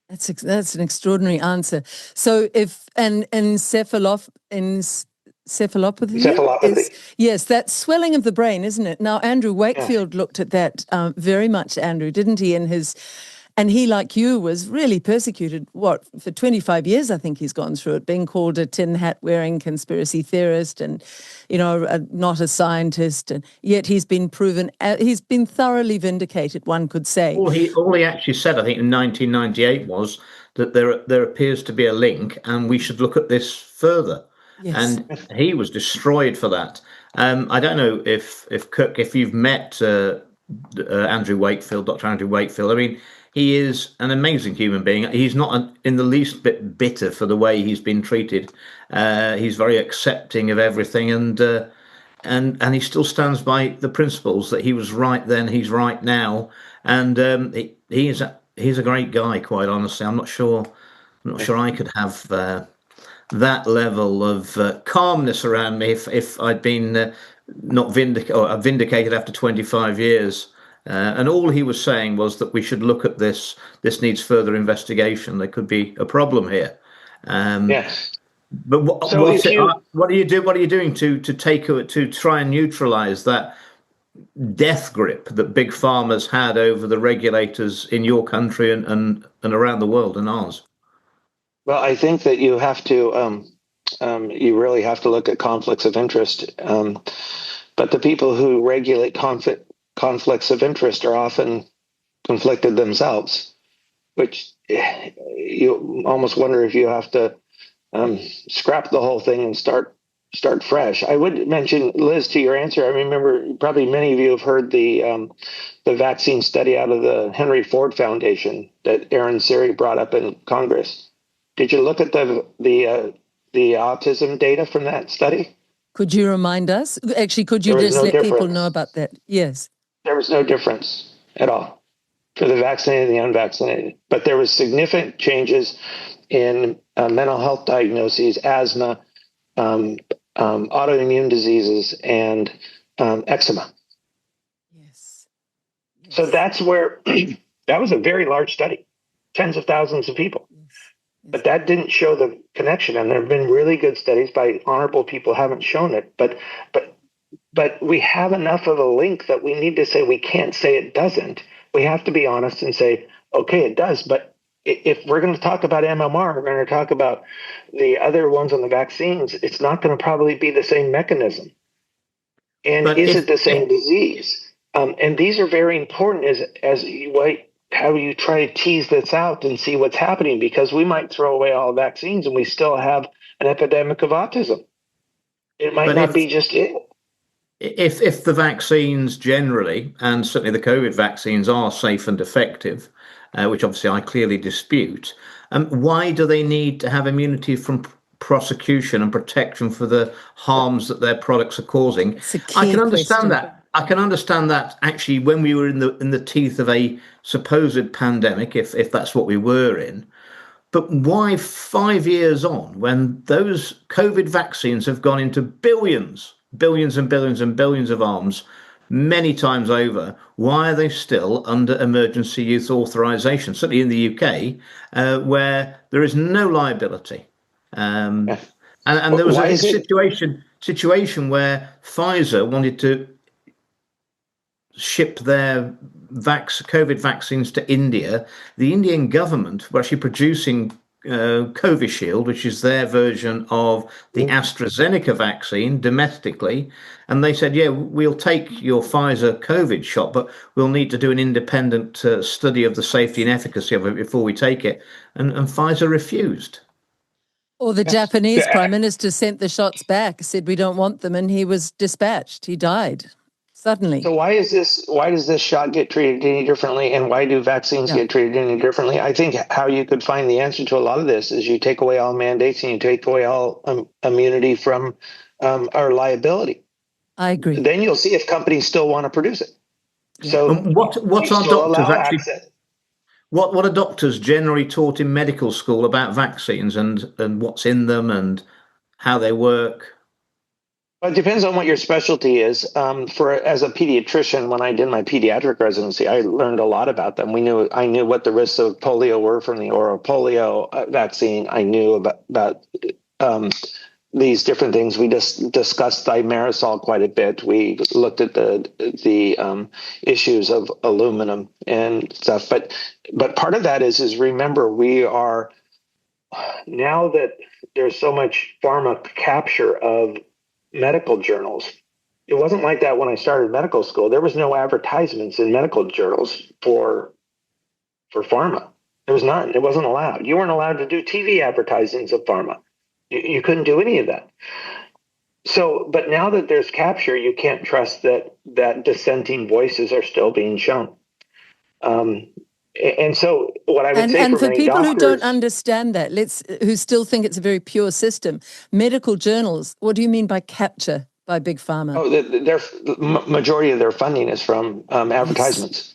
That's an extraordinary answer. So encephalopathy. Yes, that swelling of the brain, isn't it? Now, Andrew Wakefield looked at that very much, Andrew, didn't he? And he, like you, was really persecuted, for 25 years, I think he's gone through it, being called a tin hat wearing conspiracy theorist and, not a scientist. And yet he's been he's been thoroughly vindicated, one could say. All he actually said, I think in 1998, was that there appears to be a link and we should look at this further. Yes. And he was destroyed for that. I don't know if Kirk, if you've met Andrew Wakefield, Dr. Andrew Wakefield. I mean, he is an amazing human being. He's not in the least bit bitter for the way he's been treated. He's very accepting of everything, and he still stands by the principles that he was right then, he's right now, and he's a great guy. Quite honestly, I'm not sure I could have that level of calmness around me if I'd been not vindicated after 25 years. And all he was saying was that we should look at this. This needs further investigation. There could be a problem here. Yes. But what are you doing to try and neutralize that death grip that big pharma's had over the regulators in your country and around the world and ours? Well, I think that you have to. You really have to look at conflicts of interest. But the people who regulate conflicts of interest are often conflicted themselves, which you almost wonder if you have to scrap the whole thing and start fresh. I would mention, Liz, to your answer, I remember probably many of you have heard the vaccine study out of the Henry Ford Foundation that Aaron Siri brought up in Congress. Did you look at the autism data from that study? Could you remind us? Actually, could you just let people know about that? Yes. There was no difference at all for the vaccinated and the unvaccinated, but there was significant changes in mental health diagnoses, asthma, autoimmune diseases, and eczema. Yes. So that's where that was a very large study, tens of thousands of people. Yes. But that didn't show the connection, and there have been really good studies by honorable people haven't shown it. But we have enough of a link that we need to say we can't say it doesn't. We have to be honest and say, okay, it does. But if we're going to talk about MMR, we're going to talk about the other ones on the vaccines, it's not going to probably be the same mechanism. And but is it the same disease? And these are very important as how you try to tease this out and see what's happening, because we might throw away all vaccines and we still have an epidemic of autism. It might not be just it. If the vaccines generally, and certainly the COVID vaccines, are safe and effective, which obviously I clearly dispute, why do they need to have immunity from prosecution and protection for the harms that their products are causing? I can understand that. I can understand that actually when we were in the teeth of a supposed pandemic, if that's what we were in. But why 5 years on, when those COVID vaccines have gone into billions and billions and billions of arms many times over, why are they still under emergency use authorization? Certainly in the UK, where there is no liability. And there was a situation where Pfizer wanted to ship their COVID vaccines to India, the Indian government were actually producing Covishield, which is their version of the AstraZeneca vaccine domestically. And they said, yeah, we'll take your Pfizer COVID shot, but we'll need to do an independent study of the safety and efficacy of it before we take it. And Pfizer refused. Or the Japanese prime minister sent the shots back, said we don't want them, and he was dispatched. He died suddenly. So why does this shot get treated any differently, and why do vaccines get treated any differently? I think how you could find the answer to a lot of this is you take away all mandates and you take away all immunity from our liability. I agree. Then you'll see if companies still want to produce it. Yeah. So what are doctors actually? What are doctors generally taught in medical school about vaccines and what's in them and how they work? Well, it depends on what your specialty is. As a pediatrician, when I did my pediatric residency, I learned a lot about them. I knew what the risks of polio were from the oral polio vaccine. I knew about these different things. We just discussed thimerosal quite a bit. We looked at the issues of aluminum and stuff. But part of that is remember, we are, now that there's so much pharma capture of medical journals. It wasn't like that when I started medical school. There was no advertisements in medical journals for pharma. There was none. It wasn't allowed. You weren't allowed to do TV advertisings of pharma. You couldn't do any of that. So, but now that there's capture, you can't trust that dissenting voices are still being shown. And so what I would say and for people doctors, who don't understand that, who still think it's a very pure system, medical journals, what do you mean by capture by Big Pharma? Oh, the majority of their funding is from advertisements. Yes.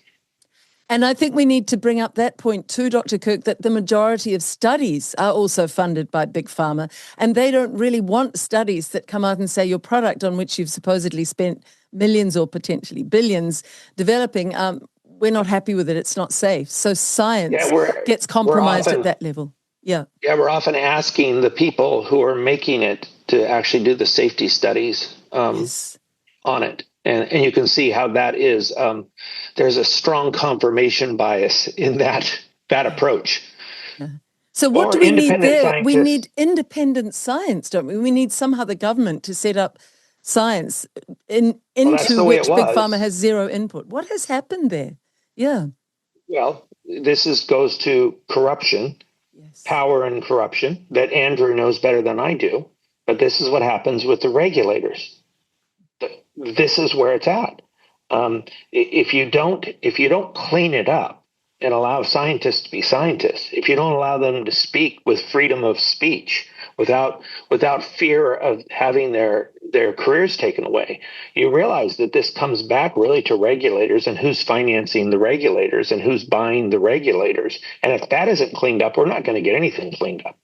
And I think we need to bring up that point too, Dr. Kirk, that the majority of studies are also funded by Big Pharma, and they don't really want studies that come out and say your product on which you've supposedly spent millions or potentially billions developing, we're not happy with it, it's not safe. So science gets compromised at that level. Yeah, we're often asking the people who are making it to actually do the safety studies on it. And you can see how that is. There's a strong confirmation bias in that approach. Yeah. So what do we need there? Scientists. We need independent science, don't we? We need somehow the government to set up science into which Big Pharma has zero input. What has happened there? Yeah. Well, this goes to corruption, power and corruption that Andrew knows better than I do. But this is what happens with the regulators. This is where it's at. If you don't clean it up and allow scientists to be scientists, if you don't allow them to speak with freedom of speech, without fear of having their careers taken away, you realize that this comes back really to regulators and who's financing the regulators and who's buying the regulators. And if that isn't cleaned up, we're not going to get anything cleaned up.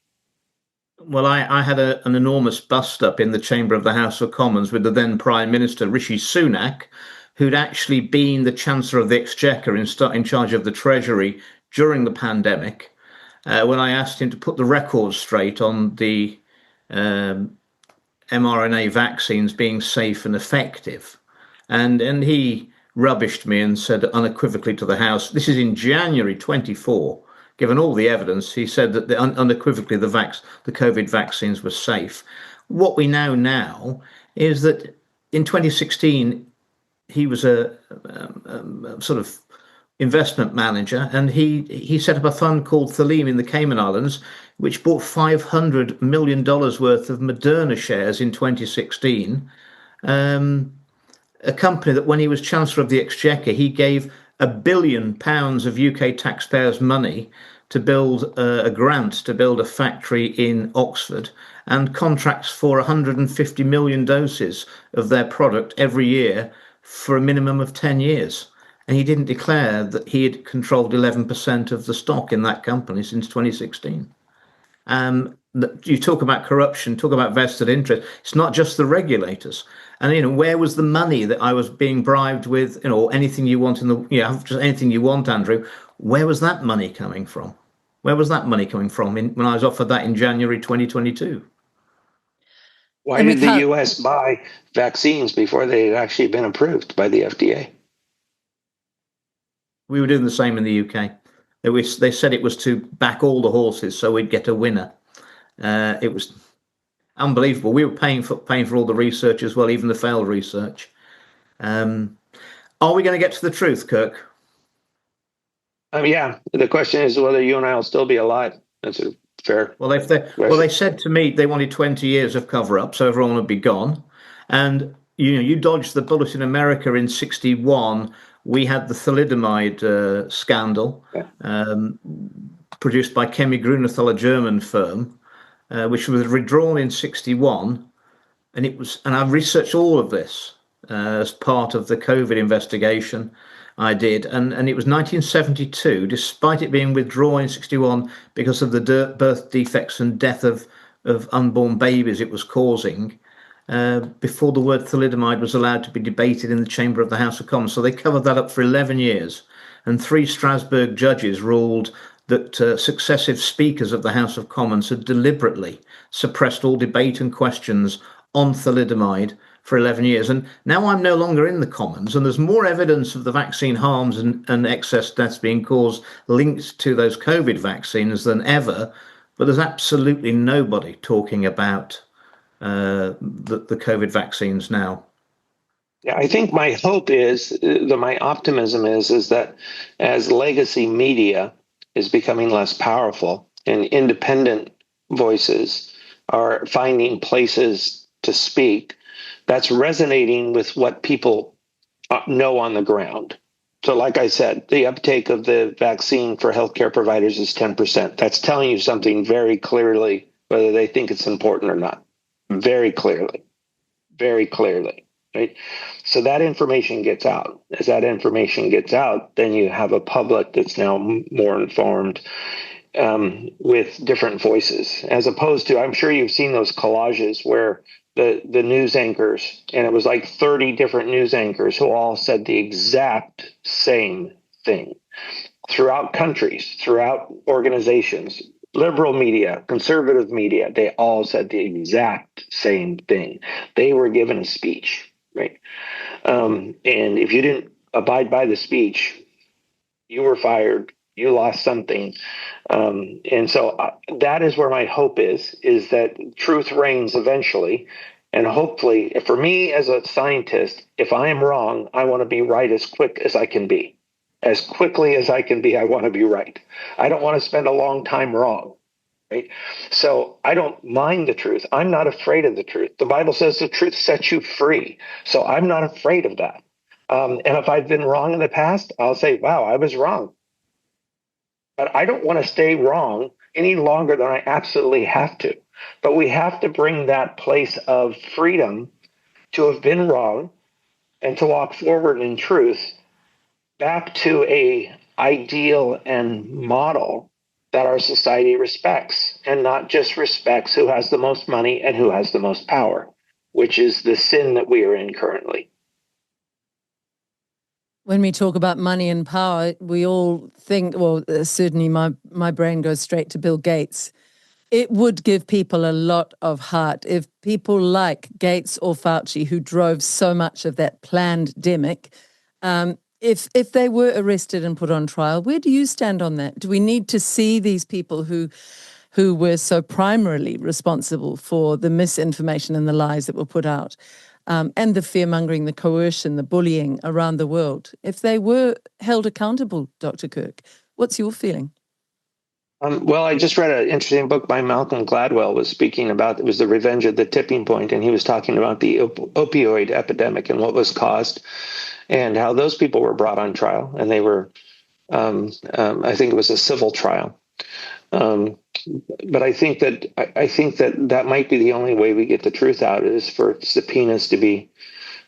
Well, I had an enormous bust-up in the chamber of the House of Commons with the then Prime Minister, Rishi Sunak, who'd actually been the Chancellor of the Exchequer in charge of the Treasury during the pandemic, when I asked him to put the record straight on the mRNA vaccines being safe and effective. And he rubbished me and said unequivocally to the House, this is in January 24, given all the evidence, he said that unequivocally the COVID vaccines were safe. What we know now is that in 2016, he was a sort of investment manager, and he set up a fund called Thalim in the Cayman Islands, which bought $500 million worth of Moderna shares in 2016. A company that when he was Chancellor of the Exchequer, he gave £1 billion of UK taxpayers' money to build a grant to build a factory in Oxford, and contracts for 150 million doses of their product every year for a minimum of 10 years. And he didn't declare that he had controlled 11% of the stock in that company since 2016. You talk about corruption, talk about vested interest. It's not just the regulators. And, where was the money that I was being bribed with, anything you want just anything you want, Andrew. Where was that money coming from? Where was that money coming from when I was offered that in January 2022? Why did the U.S. buy vaccines before they had actually been approved by the FDA? We were doing the same in the UK. They said it was to back all the horses so we'd get a winner. It was unbelievable. We were paying for all the research as well, even the failed research. Are we going to get to the truth, Kirk? Yeah. The question is whether you and I will still be alive. That's a fair. Well, they said to me they wanted 20 years of cover-up, so everyone would be gone. And you dodged the bullet in America in '61. We had the thalidomide scandal, produced by Chemi Grunethal, a German firm, which was withdrawn in '61. And I researched all of this as part of the COVID investigation I did. And it was 1972, despite it being withdrawn in '61 because of the birth defects and death of unborn babies it was causing, before the word thalidomide was allowed to be debated in the chamber of the House of Commons. So they covered that up for 11 years. And 3 Strasbourg judges ruled that successive speakers of the House of Commons had deliberately suppressed all debate and questions on thalidomide for 11 years. And now I'm no longer in the Commons, and there's more evidence of the vaccine harms and excess deaths being caused linked to those COVID vaccines than ever. But there's absolutely nobody talking about the COVID vaccines now. Yeah, I think my hope is, my optimism is that as legacy media is becoming less powerful and independent voices are finding places to speak, that's resonating with what people know on the ground. So like I said, the uptake of the vaccine for healthcare providers is 10%. That's telling you something very clearly, whether they think it's important or not. Very clearly, right? So that information gets out. As that information gets out, then you have a public that's now more informed, with different voices, as opposed to, I'm sure you've seen those collages where the news anchors, and it was like 30 different news anchors who all said the exact same thing throughout countries, throughout organizations, liberal media, conservative media, they all said the exact same thing. They were given a speech, right? And if you didn't abide by the speech, you were fired, you lost something. And so that is where my hope is that truth reigns eventually. And hopefully, for me as a scientist, if I am wrong, I want to be right as quick as I can be. As quickly as I can be, I want to be right. I don't want to spend a long time wrong, right? So I don't mind the truth. I'm not afraid of the truth. The Bible says the truth sets you free. So I'm not afraid of that. And if I've been wrong in the past, I'll say, wow, I was wrong. But I don't want to stay wrong any longer than I absolutely have to. But we have to bring that place of freedom to have been wrong and to walk forward in truth back to a ideal and model that our society respects, and not just respects who has the most money and who has the most power, which is the sin that we are in currently. When we talk about money and power, we all think, well, certainly my brain goes straight to Bill Gates. It would give people a lot of heart if people like Gates or Fauci, who drove so much of that plandemic, if they were arrested and put on trial. Where do you stand on that? Do we need to see these people who were so primarily responsible for the misinformation and the lies that were put out, and the fear-mongering, the coercion, the bullying around the world, if they were held accountable, Dr. Kirk? What's your feeling? Well, I just read an interesting book by Malcolm Gladwell, was speaking about, it was The Revenge of the Tipping Point, and he was talking about the opioid epidemic and what was caused and how those people were brought on trial. And they were, I think it was a civil trial. But I think that might be the only way we get the truth out, is for subpoenas to be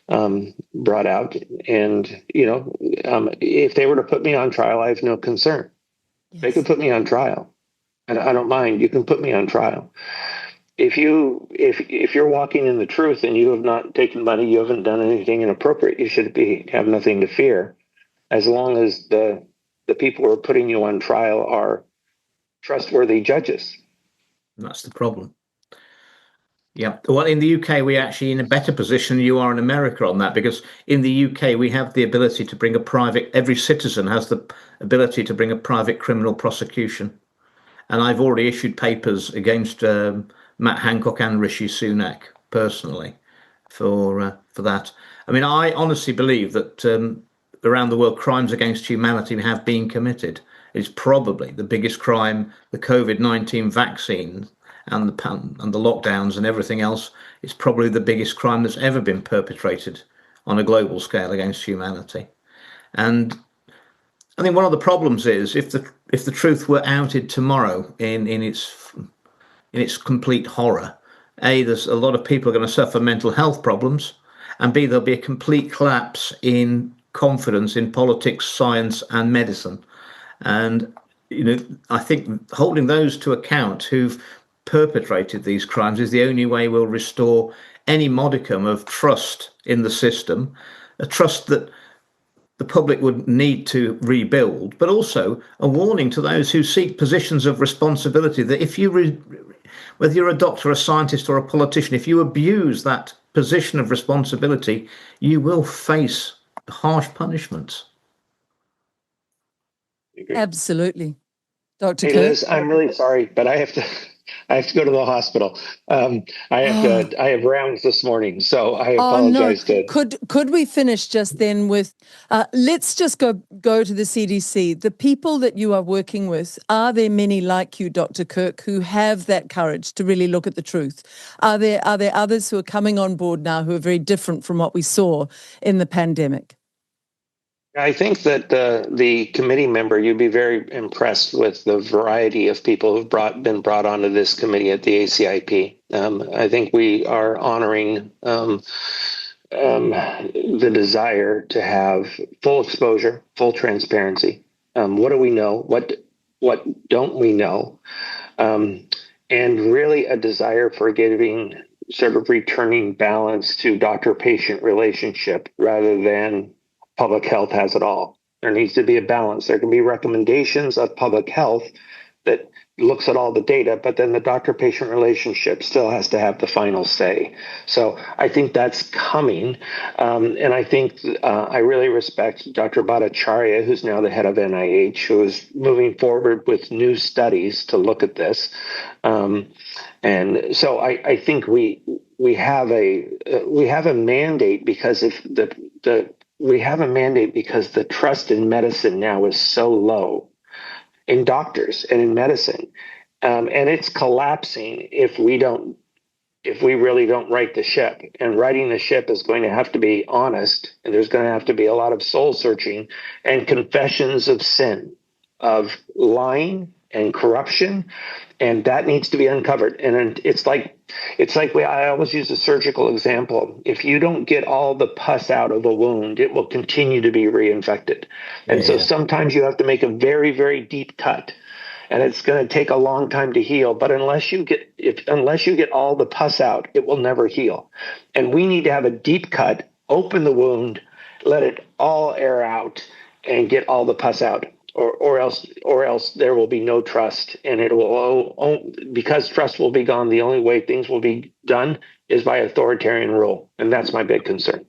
brought out. And, if they were to put me on trial, I have no concern. Yes. They could put me on trial. And I don't mind. You can put me on trial. If you're walking in the truth and you have not taken money, you haven't done anything inappropriate, you should have nothing to fear, as long as the people who are putting you on trial are trustworthy judges. That's the problem. Yeah. Well, in the UK, we're actually in a better position than you are in America on that, because in the UK, we have the ability to bring every citizen has the ability to bring a private criminal prosecution. And I've already issued papers against Matt Hancock and Rishi Sunak personally for that. I mean, I honestly believe that around the world, crimes against humanity have been committed. It's probably the biggest crime, the COVID-19 vaccine and the lockdowns and everything else. It's probably the biggest crime that's ever been perpetrated on a global scale against humanity. And I think one of the problems is if the truth were outed tomorrow in its complete horror, A, there's a lot of people are going to suffer mental health problems, and B, there'll be a complete collapse in confidence in politics, science, and medicine. And I think holding those to account who've perpetrated these crimes is the only way we'll restore any modicum of trust in the system, a trust that the public would need to rebuild, but also a warning to those who seek positions of responsibility that if you, whether you're a doctor, a scientist, or a politician, if you abuse that position of responsibility, you will face harsh punishments. Absolutely. Dr. Hey, Kirk? Liz, I'm really sorry, but I have to go to the hospital. I have rounds this morning, so I apologize. Oh no! Could we finish just then with? Let's just go to the CDC. The people that you are working with, are there many like you, Dr. Kirk, who have that courage to really look at the truth? Are there others who are coming on board now who are very different from what we saw in the pandemic? I think that the committee member, you'd be very impressed with the variety of people who've been brought onto this committee at the ACIP. I think we are honoring the desire to have full exposure, full transparency. What do we know? What don't we know? And really a desire for giving sort of returning balance to doctor-patient relationship rather than public health has it all. There needs to be a balance. There can be recommendations of public health that looks at all the data, but then the doctor-patient relationship still has to have the final say. So I think that's coming. And I think I really respect Dr. Bhattacharya, who's now the head of NIH, who is moving forward with new studies to look at this. And so I think we have a mandate because if we have a mandate because the trust in medicine now is so low, in doctors and in medicine, and it's collapsing if we really don't right the ship. And righting the ship is going to have to be honest, and there's going to have to be a lot of soul searching and confessions of sin, of lying and corruption, and that needs to be uncovered. And it's like I always use a surgical example. If you don't get all the pus out of a wound, it will continue to be reinfected. And so sometimes you have to make a very, very deep cut, and it's going to take a long time to heal. But unless you get all the pus out, it will never heal. And we need to have a deep cut, open the wound, let it all air out, and get all the pus out. Or else there will be no trust, and it will, because trust will be gone. The only way things will be done is by authoritarian rule, and that's my big concern.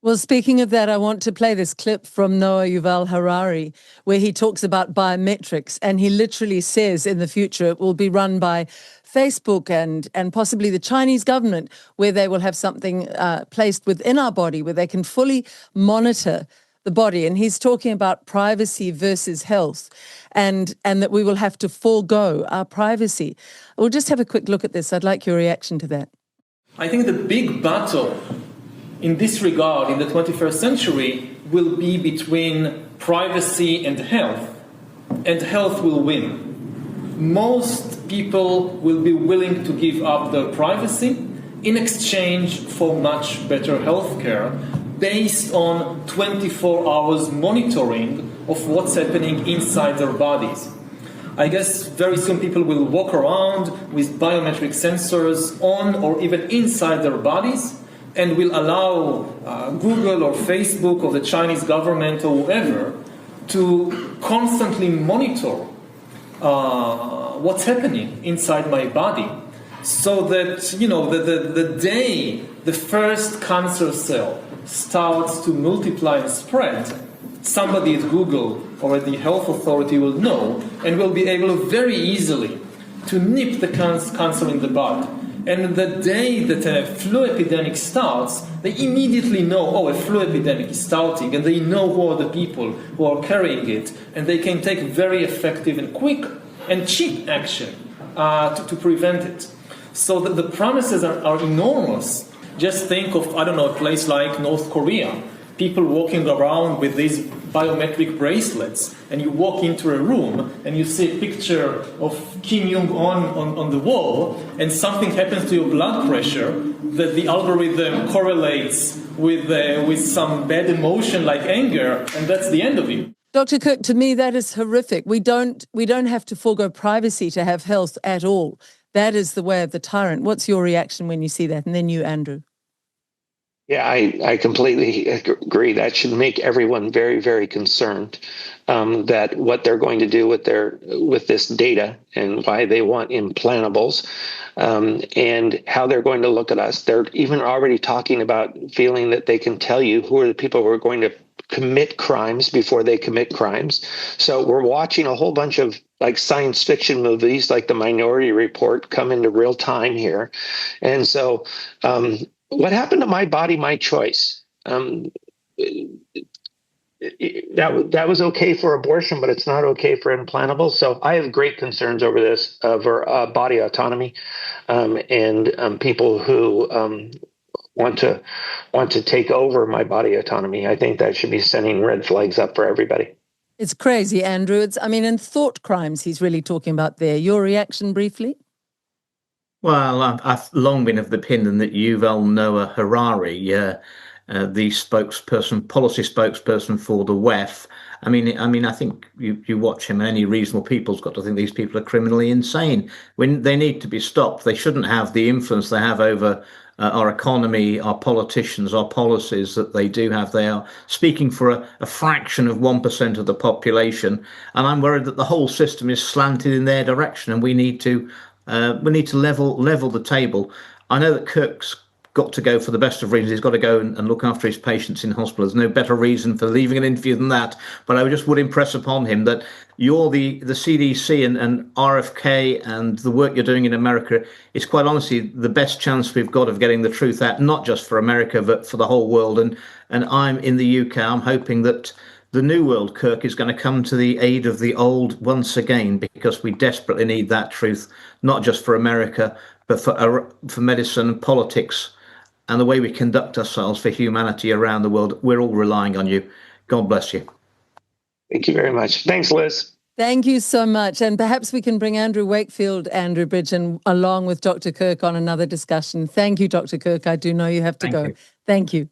Well, speaking of that, I want to play this clip from Noah Yuval Harari, where he talks about biometrics, and he literally says in the future it will be run by Facebook and possibly the Chinese government, where they will have something placed within our body where they can fully monitor the body. And he's talking about privacy versus health, and that we will have to forego our privacy. We'll just have a quick look at this. I'd like your reaction to that. I think the big battle in this regard in the 21st century will be between privacy and health will win. Most people will be willing to give up their privacy in exchange for much better healthcare, based on 24 hours monitoring of what's happening inside their bodies. I guess very soon people will walk around with biometric sensors on or even inside their bodies, and will allow Google or Facebook or the Chinese government or whoever to constantly monitor what's happening inside my body. So that, you know, the day the first cancer cell starts to multiply and spread, somebody at Google or at the health authority will know and will be able very easily to nip the cancer in the bud. And the day that a flu epidemic starts, they immediately know, oh, a flu epidemic is starting, and they know who are the people who are carrying it, and they can take very effective and quick and cheap action to prevent it. So the promises are enormous. Just think of, I don't know, a place like North Korea. People walking around with these biometric bracelets, and you walk into a room and you see a picture of Kim Jong-un on the wall, and something happens to your blood pressure that the algorithm correlates with some bad emotion like anger, and that's the end of you. Dr. Kirk, to me, that is horrific. We don't have to forego privacy to have health at all. That is the way of the tyrant. What's your reaction when you see that? And then you, Andrew. Yeah, I completely agree. That should make everyone very, very concerned that what they're going to do with this data and why they want implantables and how they're going to look at us. They're even already talking about feeling that they can tell you who are the people who are going to commit crimes before they commit crimes. So we're watching a whole bunch of like science fiction movies like the Minority Report come into real time here. And so what happened to My Body, My Choice? That was okay for abortion, but it's not okay for implantables. So I have great concerns over this, over body autonomy, and people who want to take over my body autonomy. I think that should be sending red flags up for everybody. It's crazy, Andrew. In thought crimes he's really talking about there. Your reaction briefly? Well, I've long been of the opinion that Yuval Noah Harari, the policy spokesperson for the WEF. I mean, I think you watch him, and any reasonable people's got to think these people are criminally insane. When they need to be stopped, they shouldn't have the influence they have over our economy, our politicians, our policies that they do have. They are speaking for a fraction of 1% of the population, and I'm worried that the whole system is slanted in their direction, and we need to level the table. I know that Kirk's got to go for the best of reasons. He's got to go and look after his patients in hospital. There's no better reason for leaving an interview than that. But I just would impress upon him that you're the CDC and RFK and the work you're doing in America is quite honestly the best chance we've got of getting the truth out, not just for America, but for the whole world. And I'm in the UK. I'm hoping that the new world, Kirk, is going to come to the aid of the old once again, because we desperately need that truth, not just for America, but for medicine, politics, and the way we conduct ourselves for humanity around the world. We're all relying on you. God bless you. Thank you very much. Thanks, Liz. Thank you so much. And perhaps we can bring Andrew Bridgen, along with Dr. Kirk on another discussion. Thank you, Dr. Kirk. I do know you have to go. Thank you.